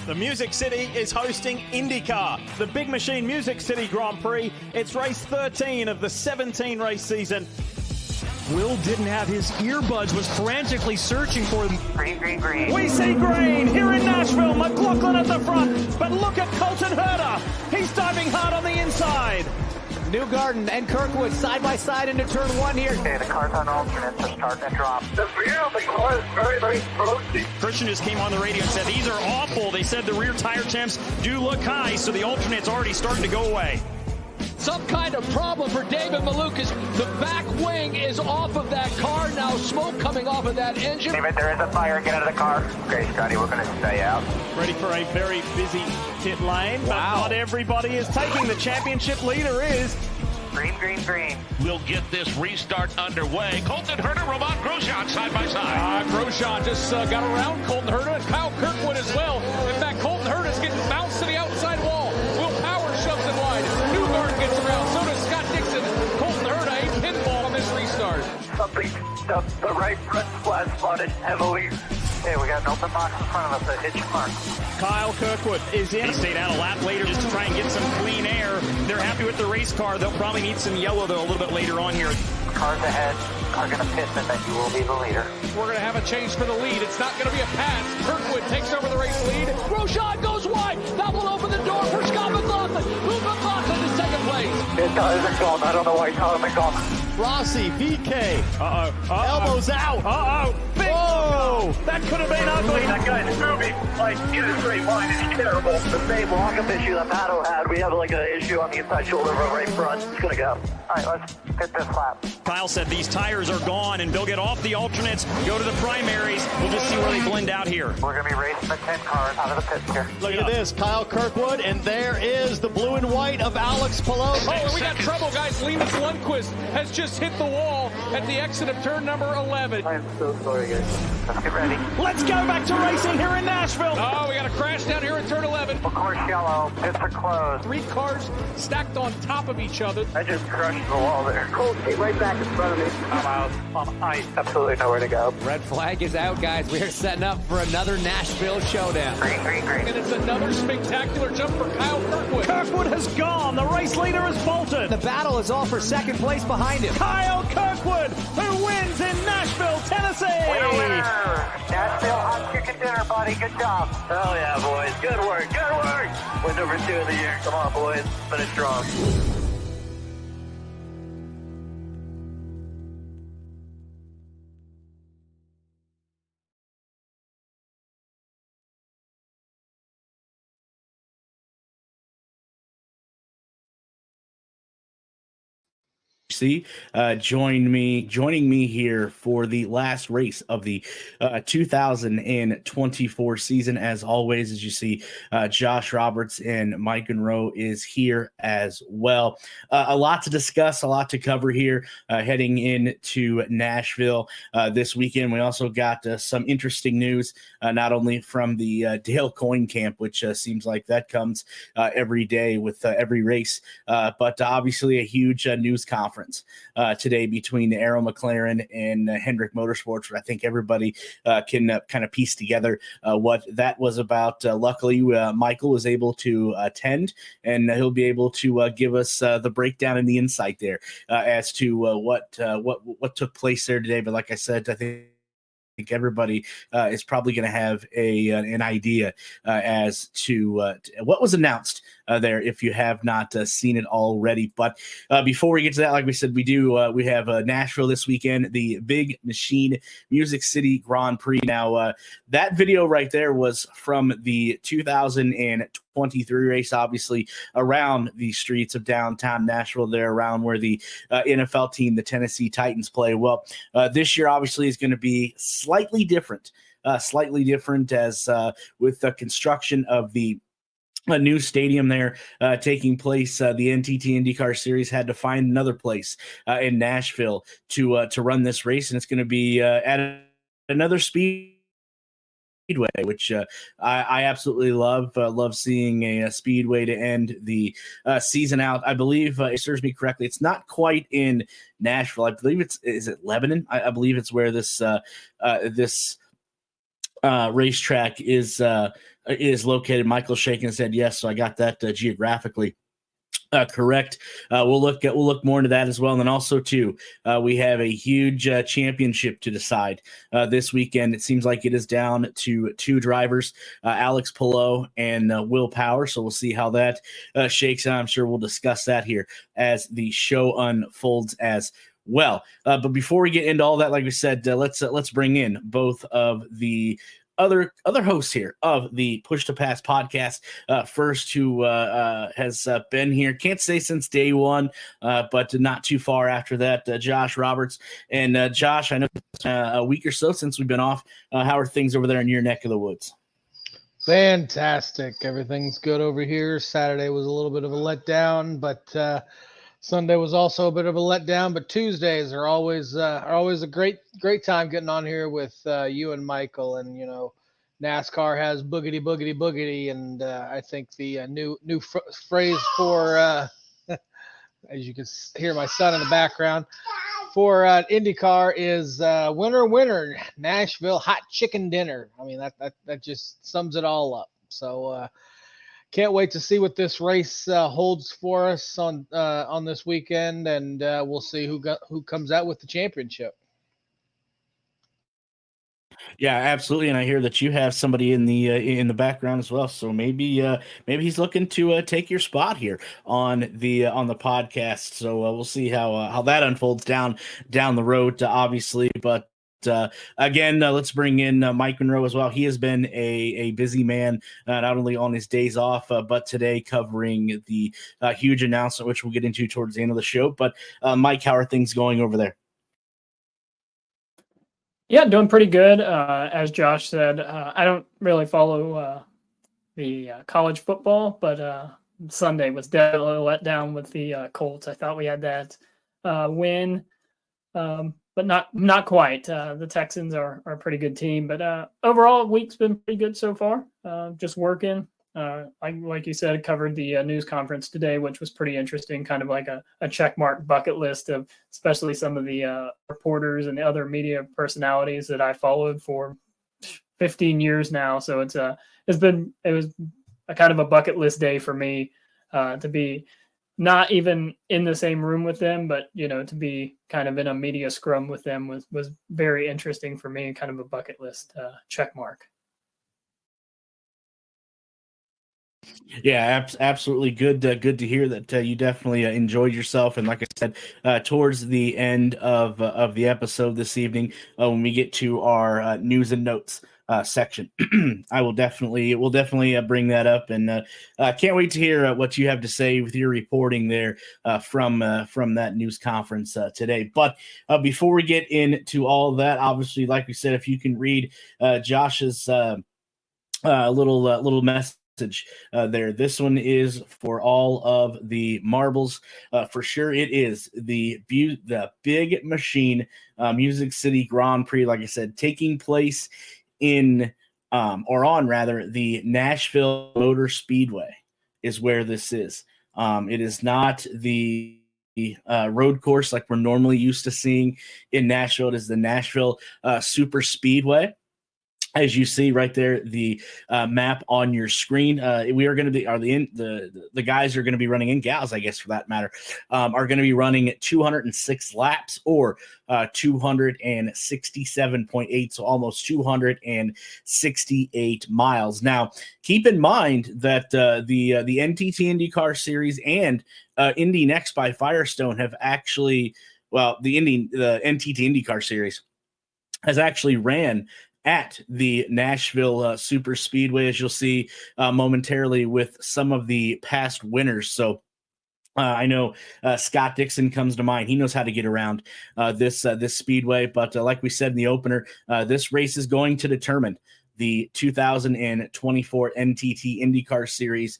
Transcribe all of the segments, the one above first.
The Music City is hosting IndyCar, the Big Machine Music City Grand Prix. It's race 13 of the 17 race season. Will didn't have his earbuds, was frantically searching for them. Green, green, green. We see green here in Nashville. McLaughlin at the front, but look at Colton Herta. He's diving hard on the inside. Newgarden and Kirkwood side by side into turn one here. Okay, the car's on alternates, so start and drop. The rear of the car is very, very roasty. Christian just came on the radio and said these are awful. They said the rear tire temps do look high, so the alternate's already starting to go away. Some kind of problem for David Malukas. The back wing is off of that car now. Smoke coming off of that engine. David, there is a fire. Get out of the car. Okay, Scotty, we're going to stay out. Ready for a very busy pit lane, but not everybody is taking. The championship leader is green, green, green. We'll get this restart underway. Colton Herta, Roman Grosjean side by side. Grosjean just got around Colton Herta and Kyle Kirkwood as well. In fact, Colton Herta's getting bounced to the outside wall. Will Power shoves it wide. Newgarden gets around. So does Scott Dixon. Colton Herta a pinfall on this restart. Something stuck the right front flat spotted heavily. Okay, we got an open box in front of us, a hitch mark. Kyle Kirkwood is in. He stayed out a lap later just to try and get some clean air. They're happy with the race car. They'll probably need some yellow, though, a little bit later on here. Car's ahead. Car going to pit, and then you will be the leader. We're going to have a change for the lead. It's not going to be a pass. Kirkwood takes over the race lead. Grosjean goes wide. That will open the door for Scott McLaughlin. Move McLaughlin to second place. His tires are gone. I don't know why tires are gone. Rossi, VK. Elbows out. Whoa! That could have been ugly. That guy's moving like in a straight line. It's terrible. The same lockup issue that Pato had. We have like an issue on the inside shoulder of our right front. It's going to go. All right, let's hit this lap. Kyle said these tires are gone, and they'll get off the alternates, go to the primaries. We'll just see where they blend out here. We're going to be racing the 10 cars out of the pits here. Look at this, Kyle Kirkwood, and there is the blue and white of Alex Pelosi. Oh, and we got trouble, guys. Linus Lundqvist has just hit the wall at the exit of turn number 11. I am so sorry, guys. Let's get ready. Let's go back to racing here in Nashville. Oh, we got a crash down here at turn 11. Of course, yellow. Pits are closed. 3 cars stacked on top of each other. I just crushed the wall there. Cold came right back in front of me. I'm out on ice. Absolutely nowhere to go. Red flag is out, guys. We are setting up for another Nashville showdown. Green, green, green. And it's another spectacular jump for Kyle Kirkwood. Kirkwood has gone. The race leader has bolted. The battle is all for second place behind him. Kyle Kirkwood, who wins in Nashville, Tennessee. Winner. Nashville hot chicken dinner, buddy. Good job. Hell yeah, boys. Good work. Good work. Win number 2 of the year. Come on, boys. Finish strong. Joining me here for the last race of the 2024 season. As always, as you see, Josh Roberts and Mike Monroe is here as well. A lot to discuss, a lot to cover here heading into Nashville this weekend. We also got some interesting news, not only from the Dale Coyne camp, which seems like that comes every day with every race, but obviously a huge news conference today between Arrow McLaren and Hendrick Motorsports, where I think everybody can kind of piece together what that was about. Luckily, Michael was able to attend, and he'll be able to give us the breakdown and the insight there as to what took place there today. But like I said, I think everybody is probably going to have an idea as to what was announced there if you have not seen it already. But before we get to that, like we said, we have Nashville this weekend, the Big Machine Music City Grand Prix. Now, that video right there was from the 2023 race, obviously around the streets of downtown Nashville, there around where the NFL team, the Tennessee Titans, play. Well, this year obviously is going to be slightly different as with the construction of a new stadium there taking place. The NTT IndyCar Series had to find another place in Nashville to run this race, and it's going to be at another speedway, which I absolutely love seeing a speedway to end the season out. I believe, it serves me correctly, it's not quite in Nashville. I believe is it Lebanon? I believe it's where this racetrack is located. Michael shaking his head yes, so I got that geographically correct. We'll look more into that as well, and then also too, we have a huge championship to decide this weekend. It seems like it is down to two drivers, Alex Palou and Will Power. So we'll see how that shakes out. I'm sure we'll discuss that here as the show unfolds as well. But before we get into all that, like we said, let's bring in both of the other hosts here of the Push to Pass podcast. First, who has been here, can't say since day one, but not too far after that, Josh Roberts. And Josh, I know a week or so since we've been off. How are things over there in your neck of the woods? Fantastic. Everything's good over here. Saturday was a little bit of a letdown, but Sunday was also a bit of a letdown. But Tuesdays are always a great time getting on here with you and Michael. And NASCAR has boogity boogity boogity, and I think the new phrase for as you can hear my son in the background for IndyCar is winner Nashville hot chicken dinner. I mean that just sums it all up. So can't wait to see what this race holds for us on this weekend, and we'll see who comes out with the championship. Yeah, absolutely. And I hear that you have somebody in the background as well. So maybe he's looking to take your spot here on the podcast. So we'll see how that unfolds down the road, obviously. But again, let's bring in Mike Monroe as well. He has been a busy man, not only on his days off, but today covering the huge announcement, which we'll get into towards the end of the show. But Mike, how are things going over there? Yeah, doing pretty good. As Josh said, I don't really follow the college football, but Sunday was definitely let down with the Colts. I thought we had that win, but not quite. The Texans are a pretty good team, but overall, week's been pretty good so far. Just working. Like you said, covered the news conference today, which was pretty interesting, kind of like a check mark bucket list of especially some of the reporters and the other media personalities that I followed for 15 years now. So it was a kind of a bucket list day for me to be not even in the same room with them, but to be kind of in a media scrum with them was very interesting for me, and kind of a bucket list check mark. Yeah, absolutely good to hear that you definitely enjoyed yourself. And like I said, towards the end of the episode this evening, when we get to our news and notes section, we'll definitely bring that up, and can't wait to hear what you have to say with your reporting there from that news conference today. But before we get into all that, obviously, like we said, if you can read Josh's little message there. This one is for all of the marbles. For sure, it is the Big Machine Music City Grand Prix. Like I said, taking place in the Nashville Motor Speedway is where this is. It is not the road course like we're normally used to seeing in Nashville. It is the Nashville Super Speedway. As you see right there, the map on your screen, we are going to be the guys are going to be running, and gals, I guess for that matter, are going to be running 206 laps or 267.8, so almost 268 miles. Now, keep in mind that the NTT IndyCar Series and Indy Next by Firestone have actually, the NTT IndyCar Series has actually ran at the Nashville Super Speedway, as you'll see momentarily with some of the past winners. So I know Scott Dixon comes to mind. He knows how to get around this speedway. But like we said in the opener, this race is going to determine the 2024 NTT IndyCar Series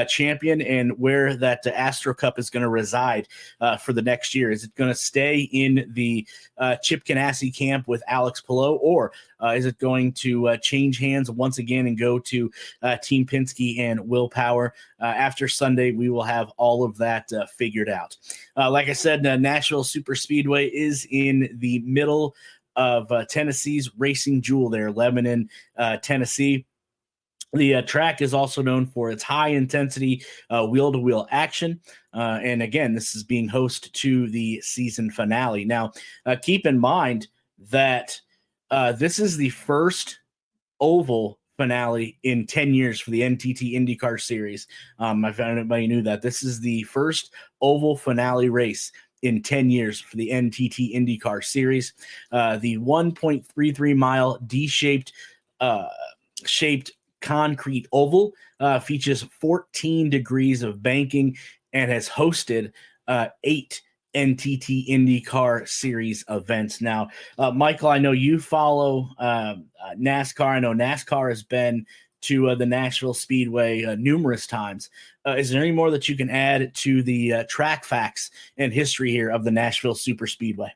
champion and where that Astro Cup is going to reside for the next year. Is it going to stay in the Chip Ganassi camp with Alex Palou, or is it going to change hands once again and go to Team Penske and Will Power? After Sunday, we will have all of that figured out. Like I said, Nashville Super Speedway is in the middle of Tennessee's Racing Jewel there, Lebanon, Tennessee. The track is also known for its high-intensity wheel-to-wheel action. And again, this is being host to the season finale. Now, keep in mind that this is the first oval finale in 10 years for the NTT IndyCar Series. I found anybody knew that. This is the first oval finale race in 10 years for the NTT IndyCar Series. The 1.33-mile D-shaped shaped concrete oval features 14 degrees of banking and has hosted 8 NTT IndyCar Series events. Now, Michael, I know you follow NASCAR. I know NASCAR has been to the Nashville Speedway numerous times. Is there any more that you can add to the track facts and history here of the Nashville Super Speedway?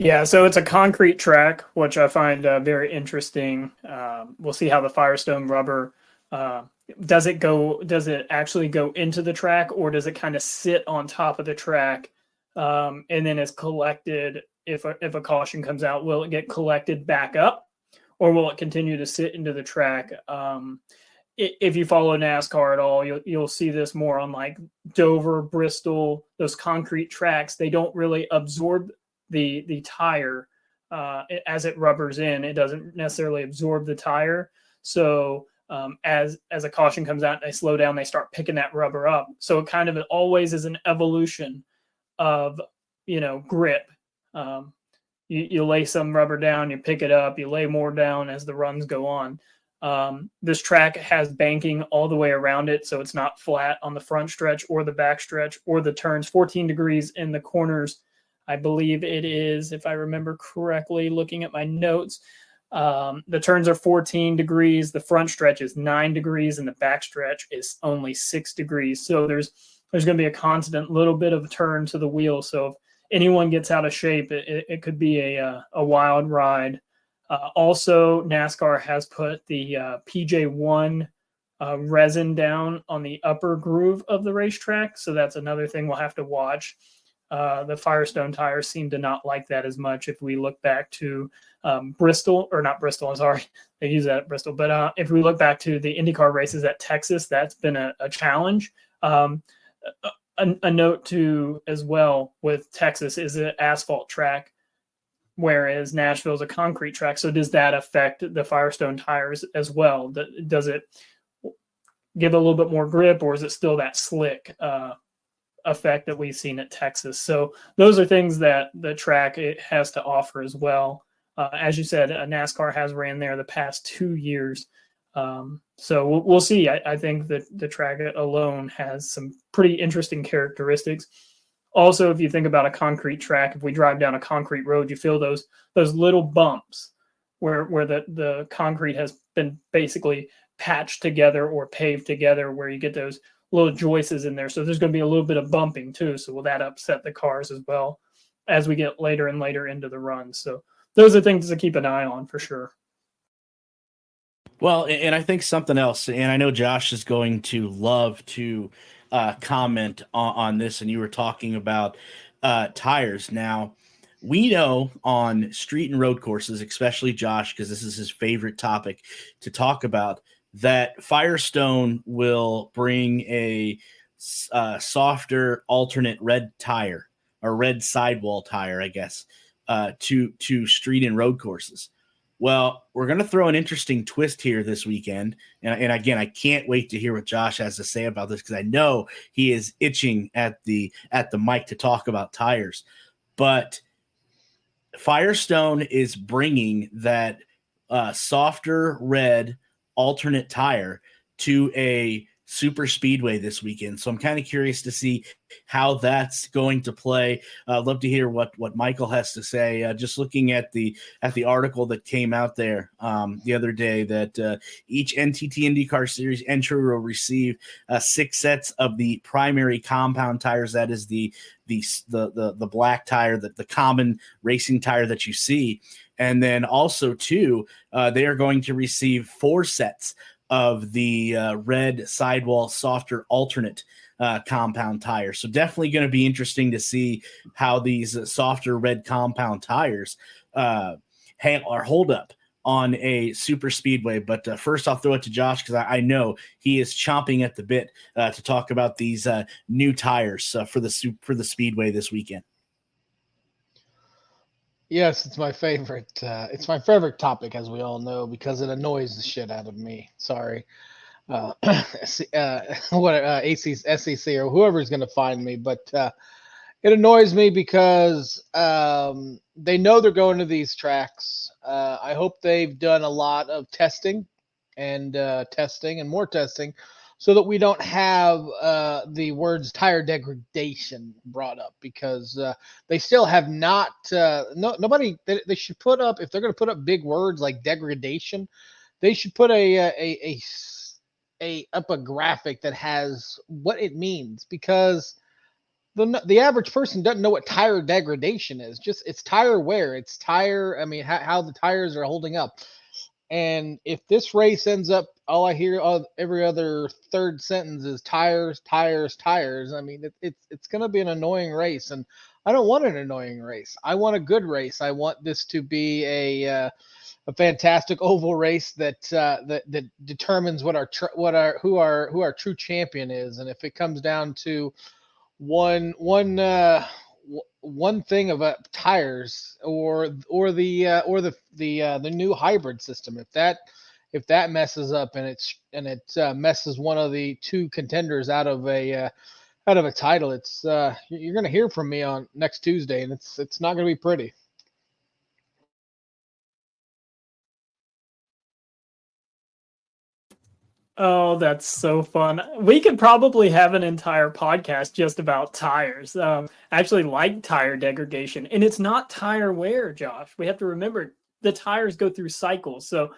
Yeah, so it's a concrete track, which I find very interesting. We'll see how the Firestone rubber does it actually go into the track, or does it kind of sit on top of the track and then is collected if a caution comes out? Will it get collected back up, or will it continue to sit into the track? If you follow NASCAR at all, you'll see this more on like Dover, Bristol, those concrete tracks. They don't really absorb the tire as it rubbers in. It doesn't necessarily absorb the tire. So as a caution comes out and they slow down, they start picking that rubber up. So it kind of always is an evolution of, grip. You lay some rubber down, you pick it up, you lay more down as the runs go on. This track has banking all the way around it, so it's not flat on the front stretch or the back stretch or the turns. 14 degrees in the corners. I believe it is, if I remember correctly, looking at my notes, the turns are 14 degrees, the front stretch is 9 degrees, and the back stretch is only 6 degrees. So there's going to be a constant little bit of turn to the wheel. So if anyone gets out of shape, it could be a wild ride. Also, NASCAR has put the PJ1 resin down on the upper groove of the racetrack. So that's another thing we'll have to watch. The Firestone tires seem to not like that as much. If we look back to Bristol, or not Bristol, I'm sorry, they use that at Bristol. But if we look back to the IndyCar races at Texas, that's been a challenge. A note too as well with Texas is an asphalt track, whereas Nashville is a concrete track. So does that affect the Firestone tires as well? Does it give a little bit more grip, or is it still that slick effect that we've seen at Texas? So those are things that the track it has to offer as well. As you said, NASCAR has ran there the past 2 years. So we'll see. I think that the track alone has some pretty interesting characteristics. Also, if you think about a concrete track, if we drive down a concrete road, you feel those little bumps where the concrete has been basically patched together or paved together, where you get those little joists in there. So there's going to be a little bit of bumping too. So will that upset the cars as well as we get later and later into the run? So those are things to keep an eye on for sure. Well, and I think something else, and I know Josh is going to love to comment on this, and you were talking about tires. Now, we know on street and road courses, especially Josh, because this is his favorite topic to talk about, that Firestone will bring a softer alternate red tire, or red sidewall tire, I guess, to street and road courses. Well, we're going to throw an interesting twist here this weekend. And again, I can't wait to hear what Josh has to say about this, because I know he is itching at the mic to talk about tires. But Firestone is bringing that softer red alternate tire to a super speedway this weekend. So I'm kind of curious to see how that's going to play. Love to hear what Michael has to say. Just looking at the article that came out there the other day, that each NTT IndyCar Series entry will receive 6 sets of the primary compound tires. That is the black tire, the common racing tire that you see. And then also too, they are going to receive 4 sets of the red sidewall softer alternate compound tires. So definitely going to be interesting to see how these softer red compound tires hold up on a super speedway. But first I'll throw it to Josh, because I know he is chomping at the bit to talk about these new tires for the speedway this weekend. Yes, it's my favorite. It's my favorite topic, as we all know, because it annoys the shit out of me. Sorry, SEC or whoever's going to find me, but it annoys me because they know they're going to these tracks. I hope they've done a lot of testing and more testing, so that we don't have the words tire degradation brought up, because they still have not. Nobody. They should put up, if they're going to put up big words like degradation, they should put a graphic that has what it means, because the average person doesn't know what tire degradation is. Just it's tire wear. It's tire. I mean, how the tires are holding up. And if this race ends up, all I hear every other third sentence is tires, tires, tires. I mean, it's going to be an annoying race, and I don't want an annoying race. I want a good race. I want this to be a fantastic oval race that determines who our true champion is. And if it comes down to one thing about tires or the new hybrid system, if that messes up and it messes one of the two contenders out of a title, it's you're going to hear from me on next Tuesday, and it's not going to be pretty. Oh, that's so fun. We could probably have an entire podcast just about tires. I actually like tire degradation, and it's not tire wear, Josh. We have to remember the tires go through cycles. So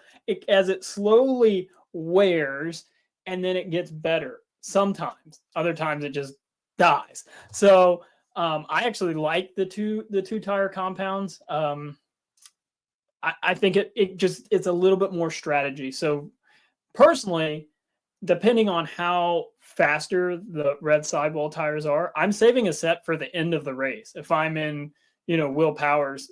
as it slowly wears, and then it gets better sometimes. Other times it just dies. So I actually like the two tire compounds. I think it's a little bit more strategy. So personally, depending on how faster the red sidewall tires are, I'm saving a set for the end of the race. If I'm in, Will Power's,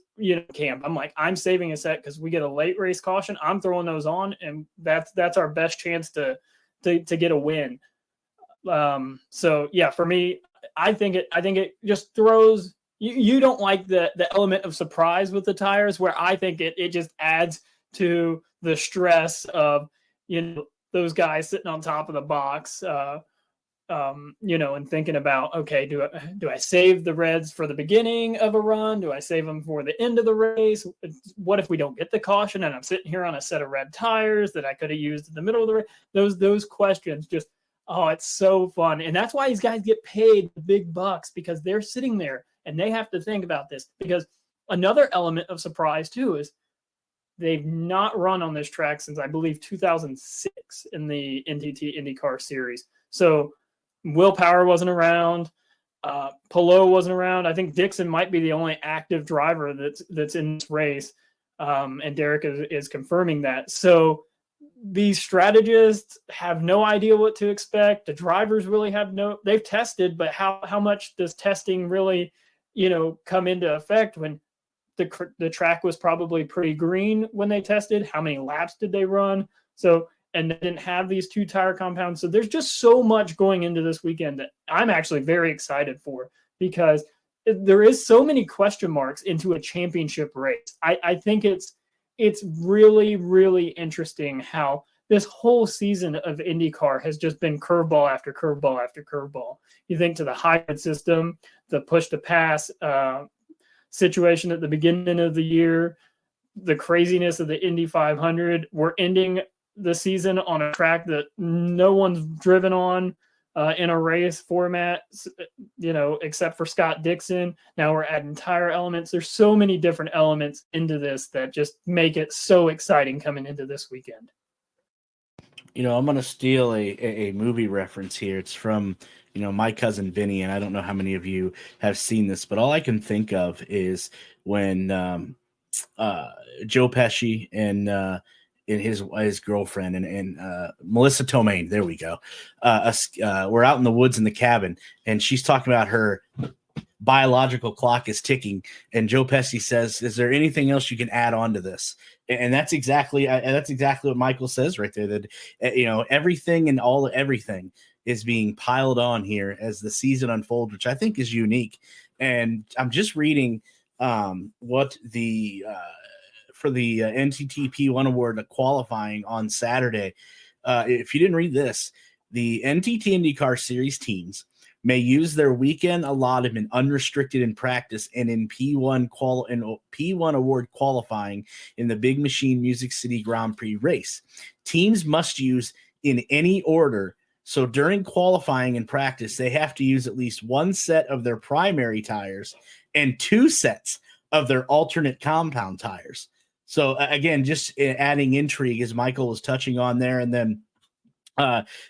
camp, I'm like, I'm saving a set because we get a late race caution. I'm throwing those on, and that's our best chance to get a win. So yeah, for me, I think it just throws. You don't like the element of surprise with the tires, where I think it just adds to the stress of, those guys sitting on top of the box, and thinking about, okay, do I save the reds for the beginning of a run? Do I save them for the end of the race? What if we don't get the caution and I'm sitting here on a set of red tires that I could have used in the middle of the race? Those questions just, oh, it's so fun. And that's why these guys get paid the big bucks, because they're sitting there and they have to think about this. Because another element of surprise too is they've not run on this track since, I believe, 2006 in the NTT IndyCar series. So Will Power wasn't around. Pelot wasn't around. I think Dixon might be the only active driver that's in this race. And Derek is confirming that. So these strategists have no idea what to expect. The drivers really they've tested, but how much does testing really, come into effect when the track was probably pretty green when they tested? How many laps did they run? So, and they didn't have these two tire compounds. So there's just so much going into this weekend that I'm actually very excited for, because there is so many question marks into a championship race. I think it's really, really interesting how this whole season of IndyCar has just been curveball after curveball after curveball. You think to the hybrid system, the push to pass situation at the beginning of the year, the craziness of the Indy 500. We're ending the season on a track that no one's driven on in a race format, except for Scott Dixon. Now we're adding tire elements. There's so many different elements into this that just make it so exciting coming into this weekend. I'm going to steal a movie reference here. It's from, My Cousin Vinny, and I don't know how many of you have seen this, but all I can think of is when Joe Pesci and his girlfriend and Melissa Tomei. There we go. We're out in the woods in the cabin, and she's talking about her biological clock is ticking. And Joe Pesci says, "Is there anything else you can add on to this?" And that's exactly what Michael says right there. That everything and everything is being piled on here as the season unfolds, which I think is unique. And I'm just reading what the for the NTT P1 Award qualifying on Saturday. If you didn't read this, the NTT IndyCar Series teams may use their weekend allotment unrestricted in practice and in P1 Award qualifying in the Big Machine Music City Grand Prix race. Teams must use in any order. So during qualifying and practice, they have to use at least one set of their primary tires and 2 sets of their alternate compound tires. So again, just adding intrigue as Michael was touching on there. And then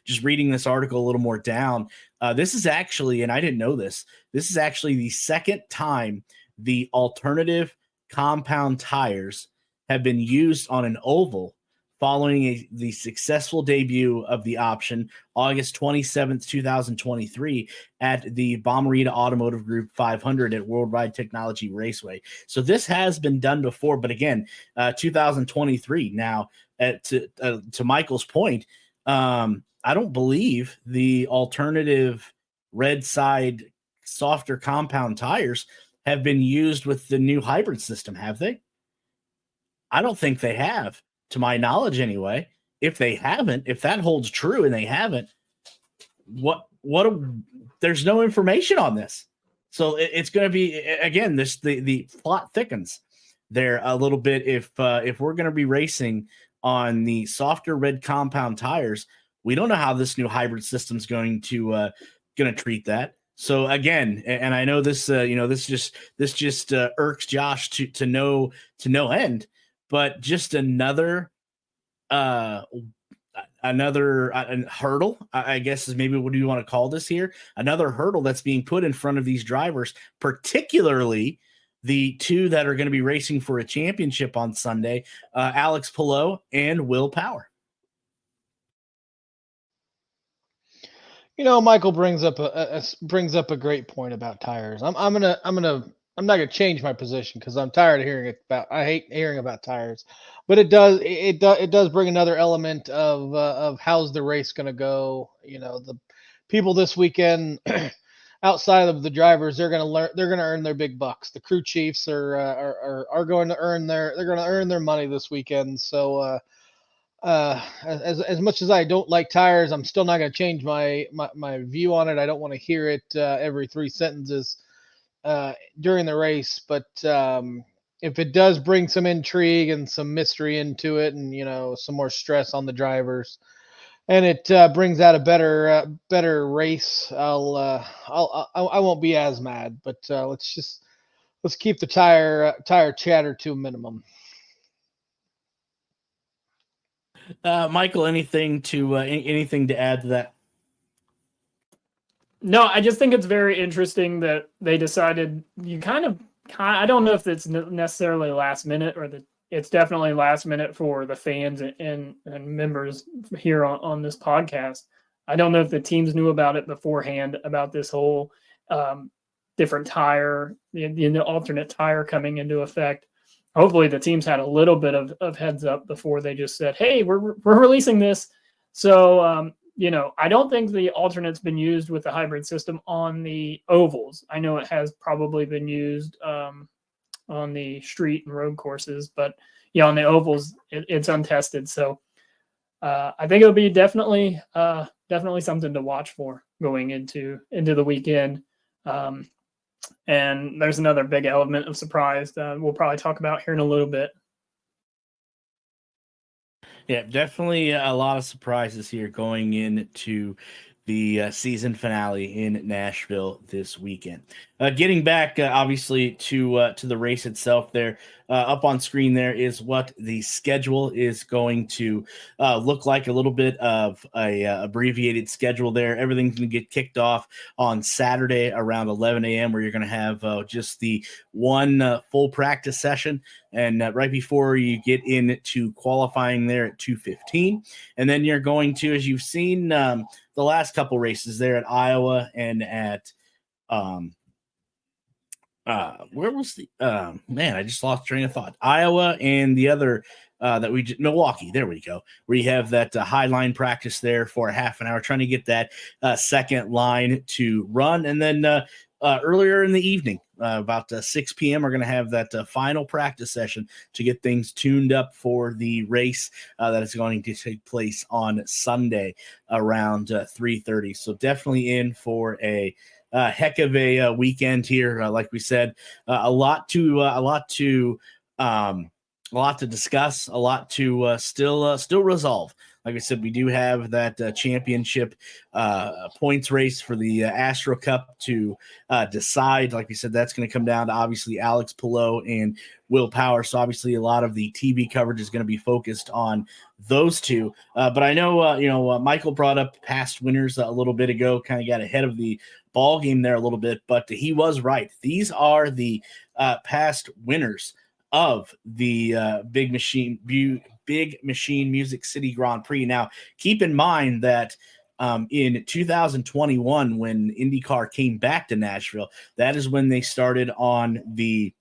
just reading this article a little more down, this is actually, and I didn't know this is actually the second time the alternative compound tires have been used on an oval following the successful debut of the option August 27th, 2023 at the Bomarita Automotive Group 500 at Worldwide Technology Raceway. So this has been done before, but again, 2023. Now, to Michael's point, I don't believe the alternative red side softer compound tires have been used with the new hybrid system, have they? I don't think they have, to my knowledge anyway. If they haven't, if that holds true and they haven't, there's no information on this. So it's going to be, again, the plot thickens there a little bit. If we're going to be racing on the softer red compound tires, we don't know how this new hybrid system is going to treat that. So again, and I know this, this just irks Josh to no end, but just another hurdle, I guess is maybe what do you want to call this here? Another hurdle that's being put in front of these drivers, particularly the 2 that are going to be racing for a championship on Sunday, Alex Palou and Will Power. Michael brings up a great point about tires. I'm not gonna change my position because I'm tired of hearing I hate hearing about tires, but it does bring another element of how's the race gonna go. The people this weekend outside of the drivers, they're gonna earn their big bucks. The crew chiefs are going to earn their money this weekend. So as much as I don't like tires, I'm still not going to change my view on it. I don't want to hear it every 3 sentences during the race. But if it does bring some intrigue and some mystery into it, and some more stress on the drivers, and it brings out a better race, I won't be as mad. But let's keep the tire chatter to a minimum. Michael, anything to add to that? No, I just think it's very interesting that they decided I don't know if it's necessarily last minute or that it's definitely last minute for the fans and members here on this podcast. I don't know if the teams knew about it beforehand, about this whole different tire, the alternate tire coming into effect. Hopefully the teams had a little bit of heads up before they just said, hey, we're releasing this. So, I don't think the alternate's been used with the hybrid system on the ovals. I know it has probably been used on the street and road courses, but on the ovals, it's untested. So I think it'll be definitely something to watch for going into the weekend. And there's another big element of surprise that we'll probably talk about here in a little bit. Yeah, definitely a lot of surprises here going into the season finale in Nashville this weekend. Getting back, obviously, to the race itself there, up on screen there is what the schedule is going to look like. A little bit of a abbreviated schedule there. Everything's going to get kicked off on Saturday around 11 a.m. where you're going to have just the one full practice session, and right before you get into qualifying there at 2:15, and then you're going to, as you've seen the last couple races there at Iowa and at where was the man? I just lost train of thought. Iowa and the other Milwaukee. There we go. Where you have that high line practice there for a half an hour, trying to get that second line to run, and then earlier in the evening, about 6 p.m., we're going to have that final practice session to get things tuned up for the race that is going to take place on Sunday around 3:30. So definitely in for a heck of a weekend here. Like we said, a lot to discuss, a lot to still resolve. Like I said, we do have that championship points race for the Astro Cup to decide. Like we said, that's going to come down to obviously Alex Palou and Will Power. So obviously a lot of the TV coverage is going to be focused on those two. But I know, Michael brought up past winners a little bit ago, kind of got ahead of the ball game there a little bit, but he was right. These are the past winners of the Big Machine Music City Grand Prix. Now, keep in mind that in 2021, when IndyCar came back to Nashville, that is when they started on the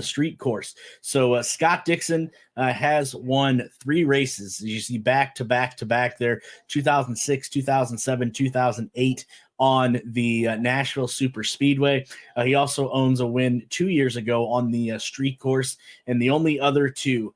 street course. So Scott Dixon has won 3 races. As you see, back to back there, 2006, 2007, 2008 on the Nashville Super Speedway. He also owns a win 2 years ago on the street course, and the only other 2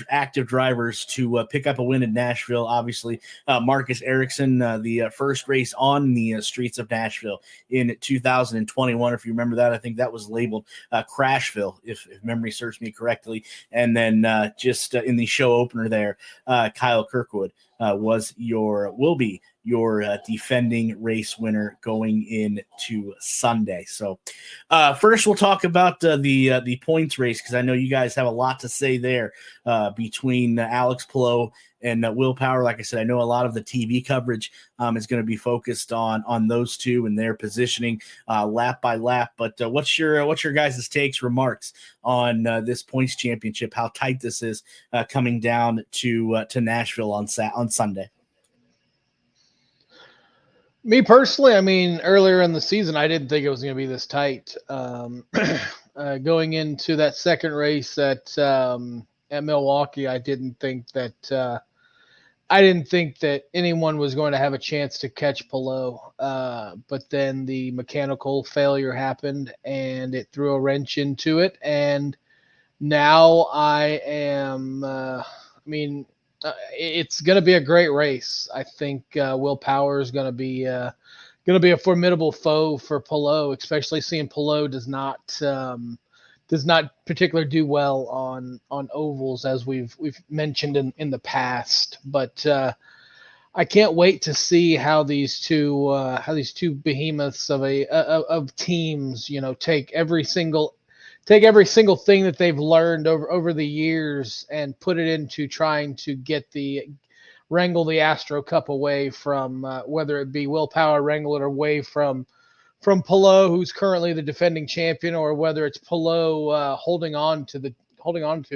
active drivers to pick up a win in Nashville, obviously Marcus Ericsson, the first race on the streets of Nashville in 2021. If you remember that, I think that was labeled Crashville, if memory serves me correctly. And then just in the show opener there, Kyle Kirkwood will be your defending race winner going into Sunday. So first we'll talk about the points race, because I know you guys have a lot to say there between Alex Palou and Will Power. Like I said, I know a lot of the TV coverage is going to be focused on those two and their positioning lap by lap. But what's your guys' takes, remarks on this points championship? How tight this is coming down to Nashville on Sunday? Me personally, I mean, earlier in the season, I didn't think it was going to be this tight. Going into that second race at Milwaukee, I didn't think that anyone was going to have a chance to catch Palou. But then the mechanical failure happened, and it threw a wrench into it. And now I am. It's going to be a great race. I think Will Power is going to be a formidable foe for Palou, especially seeing Palou does not particularly do well on ovals, as we've mentioned in the past. But I can't wait to see how these two behemoths of teams, take every single thing that they've learned over the years and put it into trying to wrangle the Astro Cup away from whether it be Will Power, wrangle it away from Palou, who's currently the defending champion, or whether it's Palou holding on to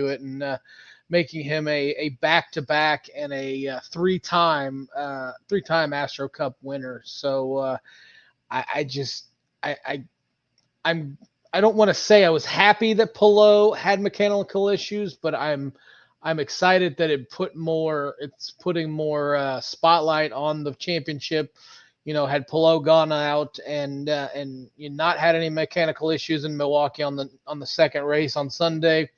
it and making him a back-to-back and a three-time Astro Cup winner. So I don't want to say I was happy that Palou had mechanical issues, but I'm excited that it's putting more spotlight on the championship. Had Palou gone out and not had any mechanical issues in Milwaukee on the second race on Sunday,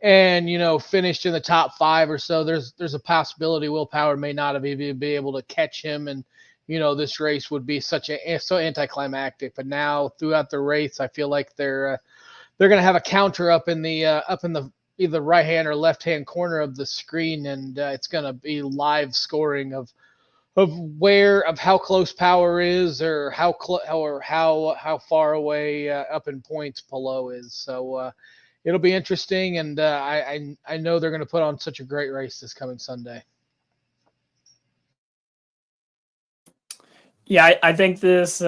and finished in the top 5 or so, there's a possibility Will Power may not have even be able to catch him, and this race would be so anticlimactic. But now throughout the race, I feel like they're going to have a counter up in the either right hand or left hand corner of the screen, and it's going to be live scoring of how close Power is, or how far away up in points Palou is. So it'll be interesting, and I know they're going to put on such a great race this coming Sunday. Yeah, I think this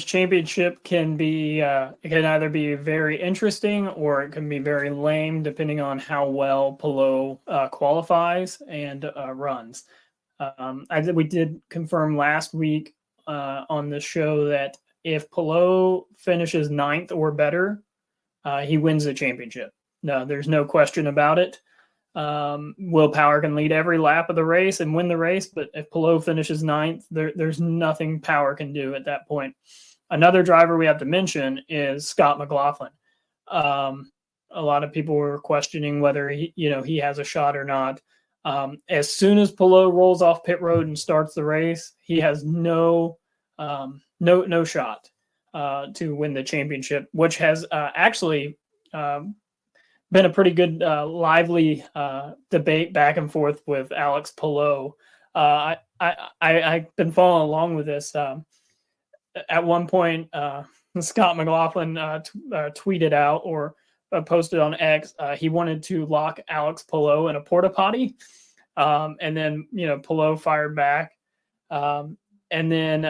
championship can be it can either be very interesting or it can be very lame, depending on how well Palou qualifies and runs. We did confirm last week on the show that if Palou finishes 9th or better, he wins the championship. No, there's no question about it. Will Power can lead every lap of the race and win the race, but if Palou finishes 9th, there's nothing Power can do at that point. Another driver we have to mention is Scott McLaughlin. A lot of people were questioning whether he has a shot or not. As soon as Palou rolls off pit road and starts the race, he has no shot to win the championship, which has actually been a pretty good, lively debate back and forth with Alex Palou. I've been following along with this. At one point, Scott McLaughlin tweeted out or posted on X, he wanted to lock Alex Palou in a porta potty, and then Palou fired back, and then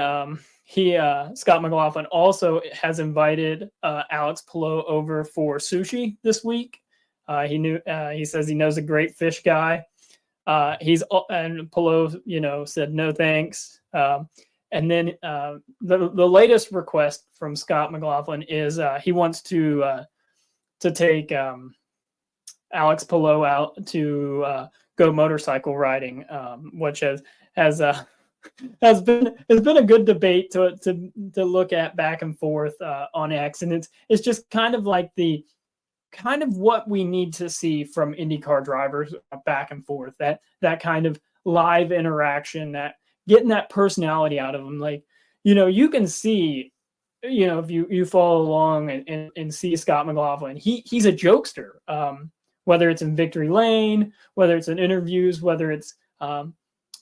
Scott McLaughlin also has invited Alex Palou over for sushi this week. He says he knows a great fish guy. And Palou, said no thanks. And then the latest request from Scott McLaughlin is he wants to take Alex Palou out to go motorcycle riding, which has been a good debate to look at back and forth on X, and it's just kind of like what we need to see from IndyCar drivers back and forth, that kind of live interaction, that getting that personality out of them. Like, you can see, if you follow along and see Scott McLaughlin, he's a jokester, whether it's in Victory Lane, whether it's in interviews, whether it's,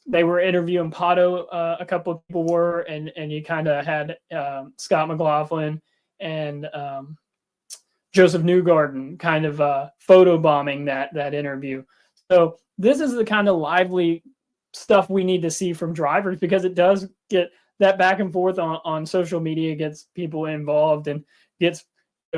they were interviewing Pato, a couple of people were, and you kind of had Scott McLaughlin and Joseph Newgarden kind of photo bombing that interview. So this is the kind of lively stuff we need to see from drivers, because it does get that back and forth on social media, gets people involved and gets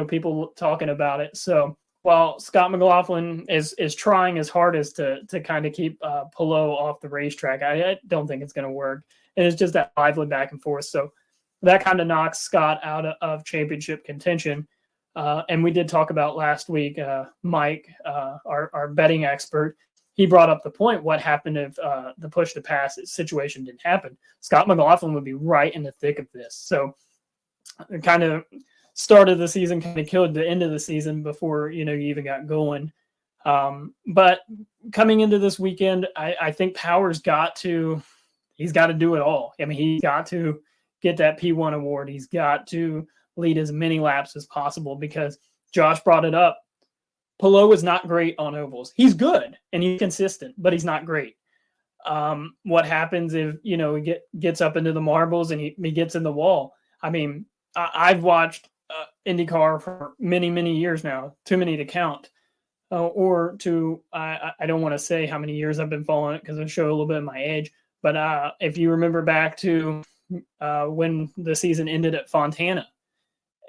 people talking about it. So while Scott McLaughlin is trying as hard as to kind of keep Palou off the racetrack, I don't think it's going to work. And it's just that lively back and forth. So that kind of knocks Scott out of championship contention. And we did talk about last week, Mike, our betting expert, he brought up the point, what happened if the push to pass situation didn't happen? Scott McLaughlin would be right in the thick of this. So it kind of started the season, kind of killed the end of the season before, you even got going. But coming into this weekend, I think Power's he's got to do it all. I mean, he's got to get that P1 award. He's got to lead as many laps as possible, because Josh brought it up. Palou is not great on ovals. He's good and he's consistent, but he's not great. What happens if, he gets up into the marbles and he gets in the wall? I mean, I've watched IndyCar for many, many years now, too many to count. I don't want to say how many years I've been following it, because it'll show a little bit of my age. But if you remember back to when the season ended at Fontana,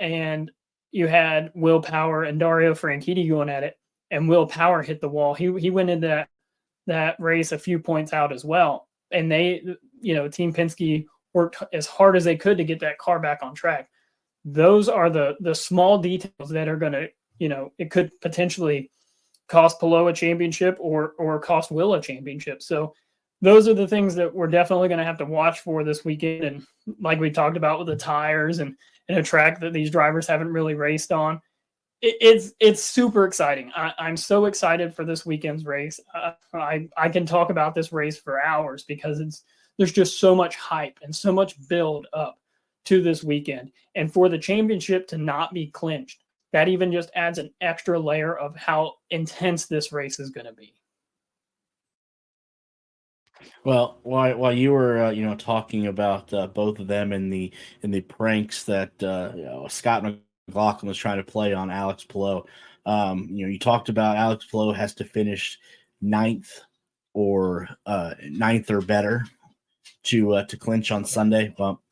and you had Will Power and Dario Franchitti going at it, and Will Power hit the wall. He went into that race a few points out as well. And they, Team Penske worked as hard as they could to get that car back on track. Those are the small details that are going to, it could potentially cost Palou a championship or cost Will a championship. So those are the things that we're definitely going to have to watch for this weekend. And like we talked about with the tires and a track that these drivers haven't really raced on, it's super exciting. I'm so excited for this weekend's race. I can talk about this race for hours, because there's just so much hype and so much build up to this weekend. And for the championship to not be clinched, that even just adds an extra layer of how intense this race is going to be. Well, while you were talking about both of them in the pranks that Scott McLaughlin was trying to play on Alex Palou, You talked about Alex Palou has to finish ninth or better to clinch on Sunday. Well,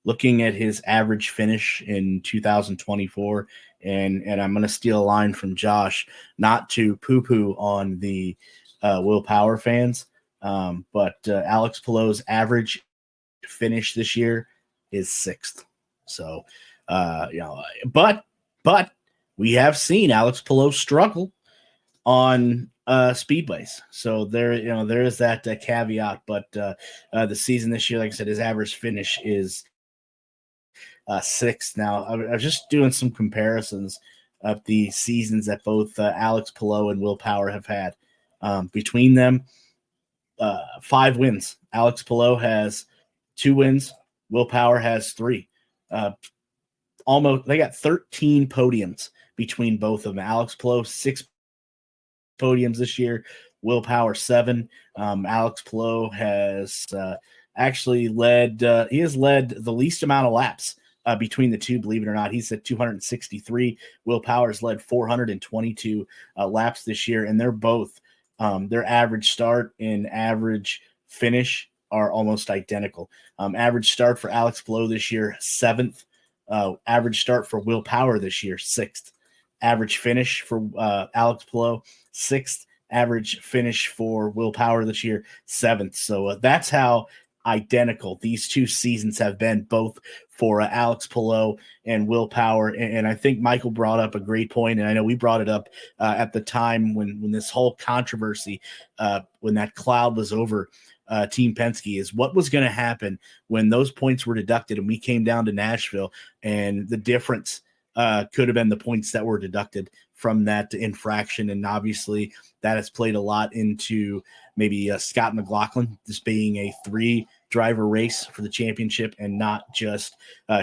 looking at his average finish in 2024, and I'm going to steal a line from Josh, not to poo-poo on the Will Power fans, but Alex Palou's average finish this year is 6th. So, but we have seen Alex Palou struggle on speedways. So there is that caveat. But the season this year, like I said, his average finish is 6th. Now, I was just doing some comparisons of the seasons that both Alex Palou and Will Power have had. Between them, 5 wins. Alex Palou has 2 wins. Will Power has 3. They got 13 podiums between both of them. Alex Palou, 6 podiums this year. Will Power, 7. Alex Palou has actually led. He has led the least amount of laps between the two. Believe it or not, he's at 263. Will Power's led 422 laps this year, and they're both their average start and average finish are almost identical. Average start for Alex Palou this year, 7th. Average start for Will Power this year, 6th. Average finish for Alex Palou, 6th. Average finish for Will Power this year, 7th. So that's how identical these two seasons have been, both for Alex Palou and Will Power. And I think Michael brought up a great point, and I know we brought it up at the time when this whole controversy, when that cloud was over Team Penske, is what was going to happen when those points were deducted and we came down to Nashville, and the difference could have been the points that were deducted from that infraction. And obviously that has played a lot into maybe Scott McLaughlin, this being a 3-driver race for the championship and not just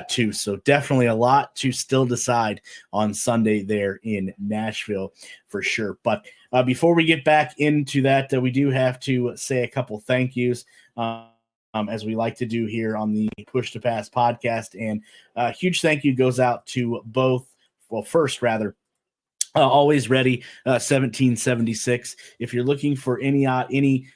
2. So definitely a lot to still decide on Sunday there in Nashville for sure. But before we get back into that, we do have to say a couple thank yous. As we like to do here on the Push to Pass podcast. And a huge thank you goes out to both, first rather, Always Ready 1776. If you're looking for any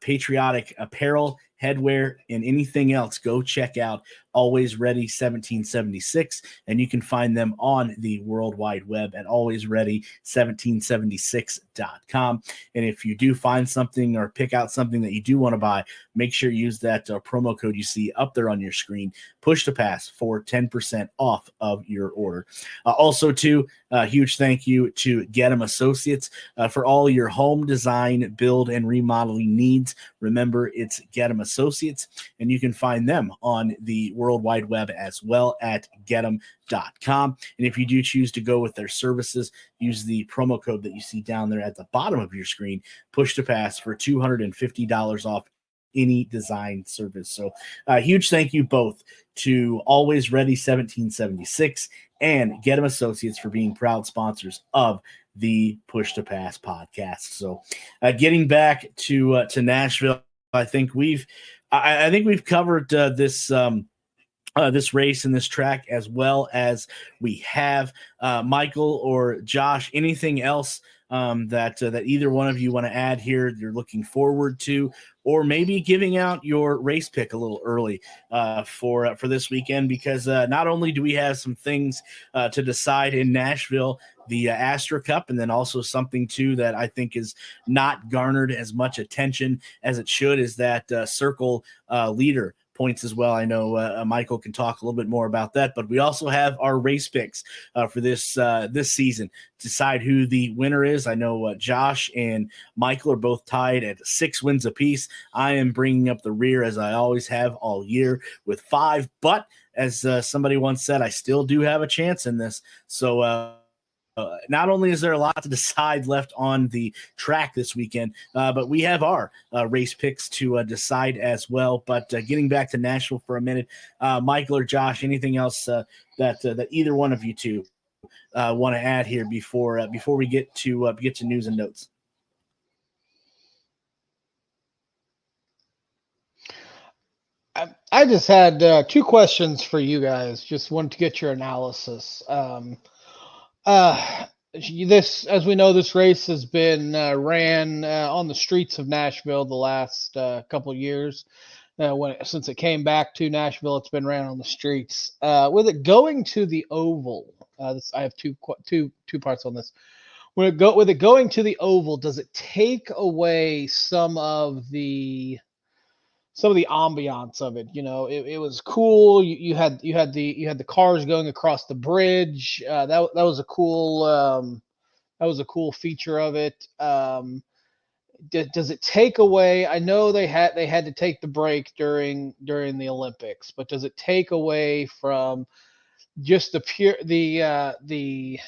patriotic apparel, headwear, and anything else, go check out Always Ready 1776, and you can find them on the World Wide Web at alwaysready1776.com. And if you do find something or pick out something that you do want to buy, make sure you use that promo code you see up there on your screen, Push to Pass, for 10% off of your order. Also, too, a huge thank you to Gettum Associates for all your home design, build, and remodeling needs. Remember, it's Gettum Associates, and you can find them on the World Wide Web as well at Gettum.com. And if you do choose to go with their services, use the promo code that you see down there at the bottom of your screen, Push to Pass, for $250 off any design service. So a huge thank you both to Always Ready 1776 and Gettum Associates for being proud sponsors of the Push to Pass podcast. So getting back to Nashville, I think we've covered this race and this track as well as we have. Michael or Josh, anything else that either one of you want to add here you're looking forward to, or maybe giving out your race pick a little early for this weekend? Because not only do we have some things to decide in Nashville, the Astra Cup, and then also something too that I think is not garnered as much attention as it should is that Circle leader points as well. I know Michael can talk a little bit more about that, but we also have our race picks for this season. Decide who the winner is. I know Josh and Michael are both tied at 6 wins apiece. I am bringing up the rear as I always have all year with 5, but as somebody once said, I still do have a chance in this. So not only is there a lot to decide left on the track this weekend, but we have our race picks to decide as well. But getting back to Nashville for a minute, Michael or Josh, anything else that either one of you two want to add here before we get to news and notes? I just had 2 questions for you guys. Just wanted to get your analysis. This, as we know, this race has been ran on the streets of Nashville the last couple of years. Since it came back to Nashville, it's been ran on the streets. With it going to the Oval, I have two parts on this. With it going to the Oval, does it take away some of the ambiance of it? It was cool. You had the cars going across the bridge. That was a cool feature of it. Does it take away? I know they had to take the break during the Olympics, but does it take away from just the pure the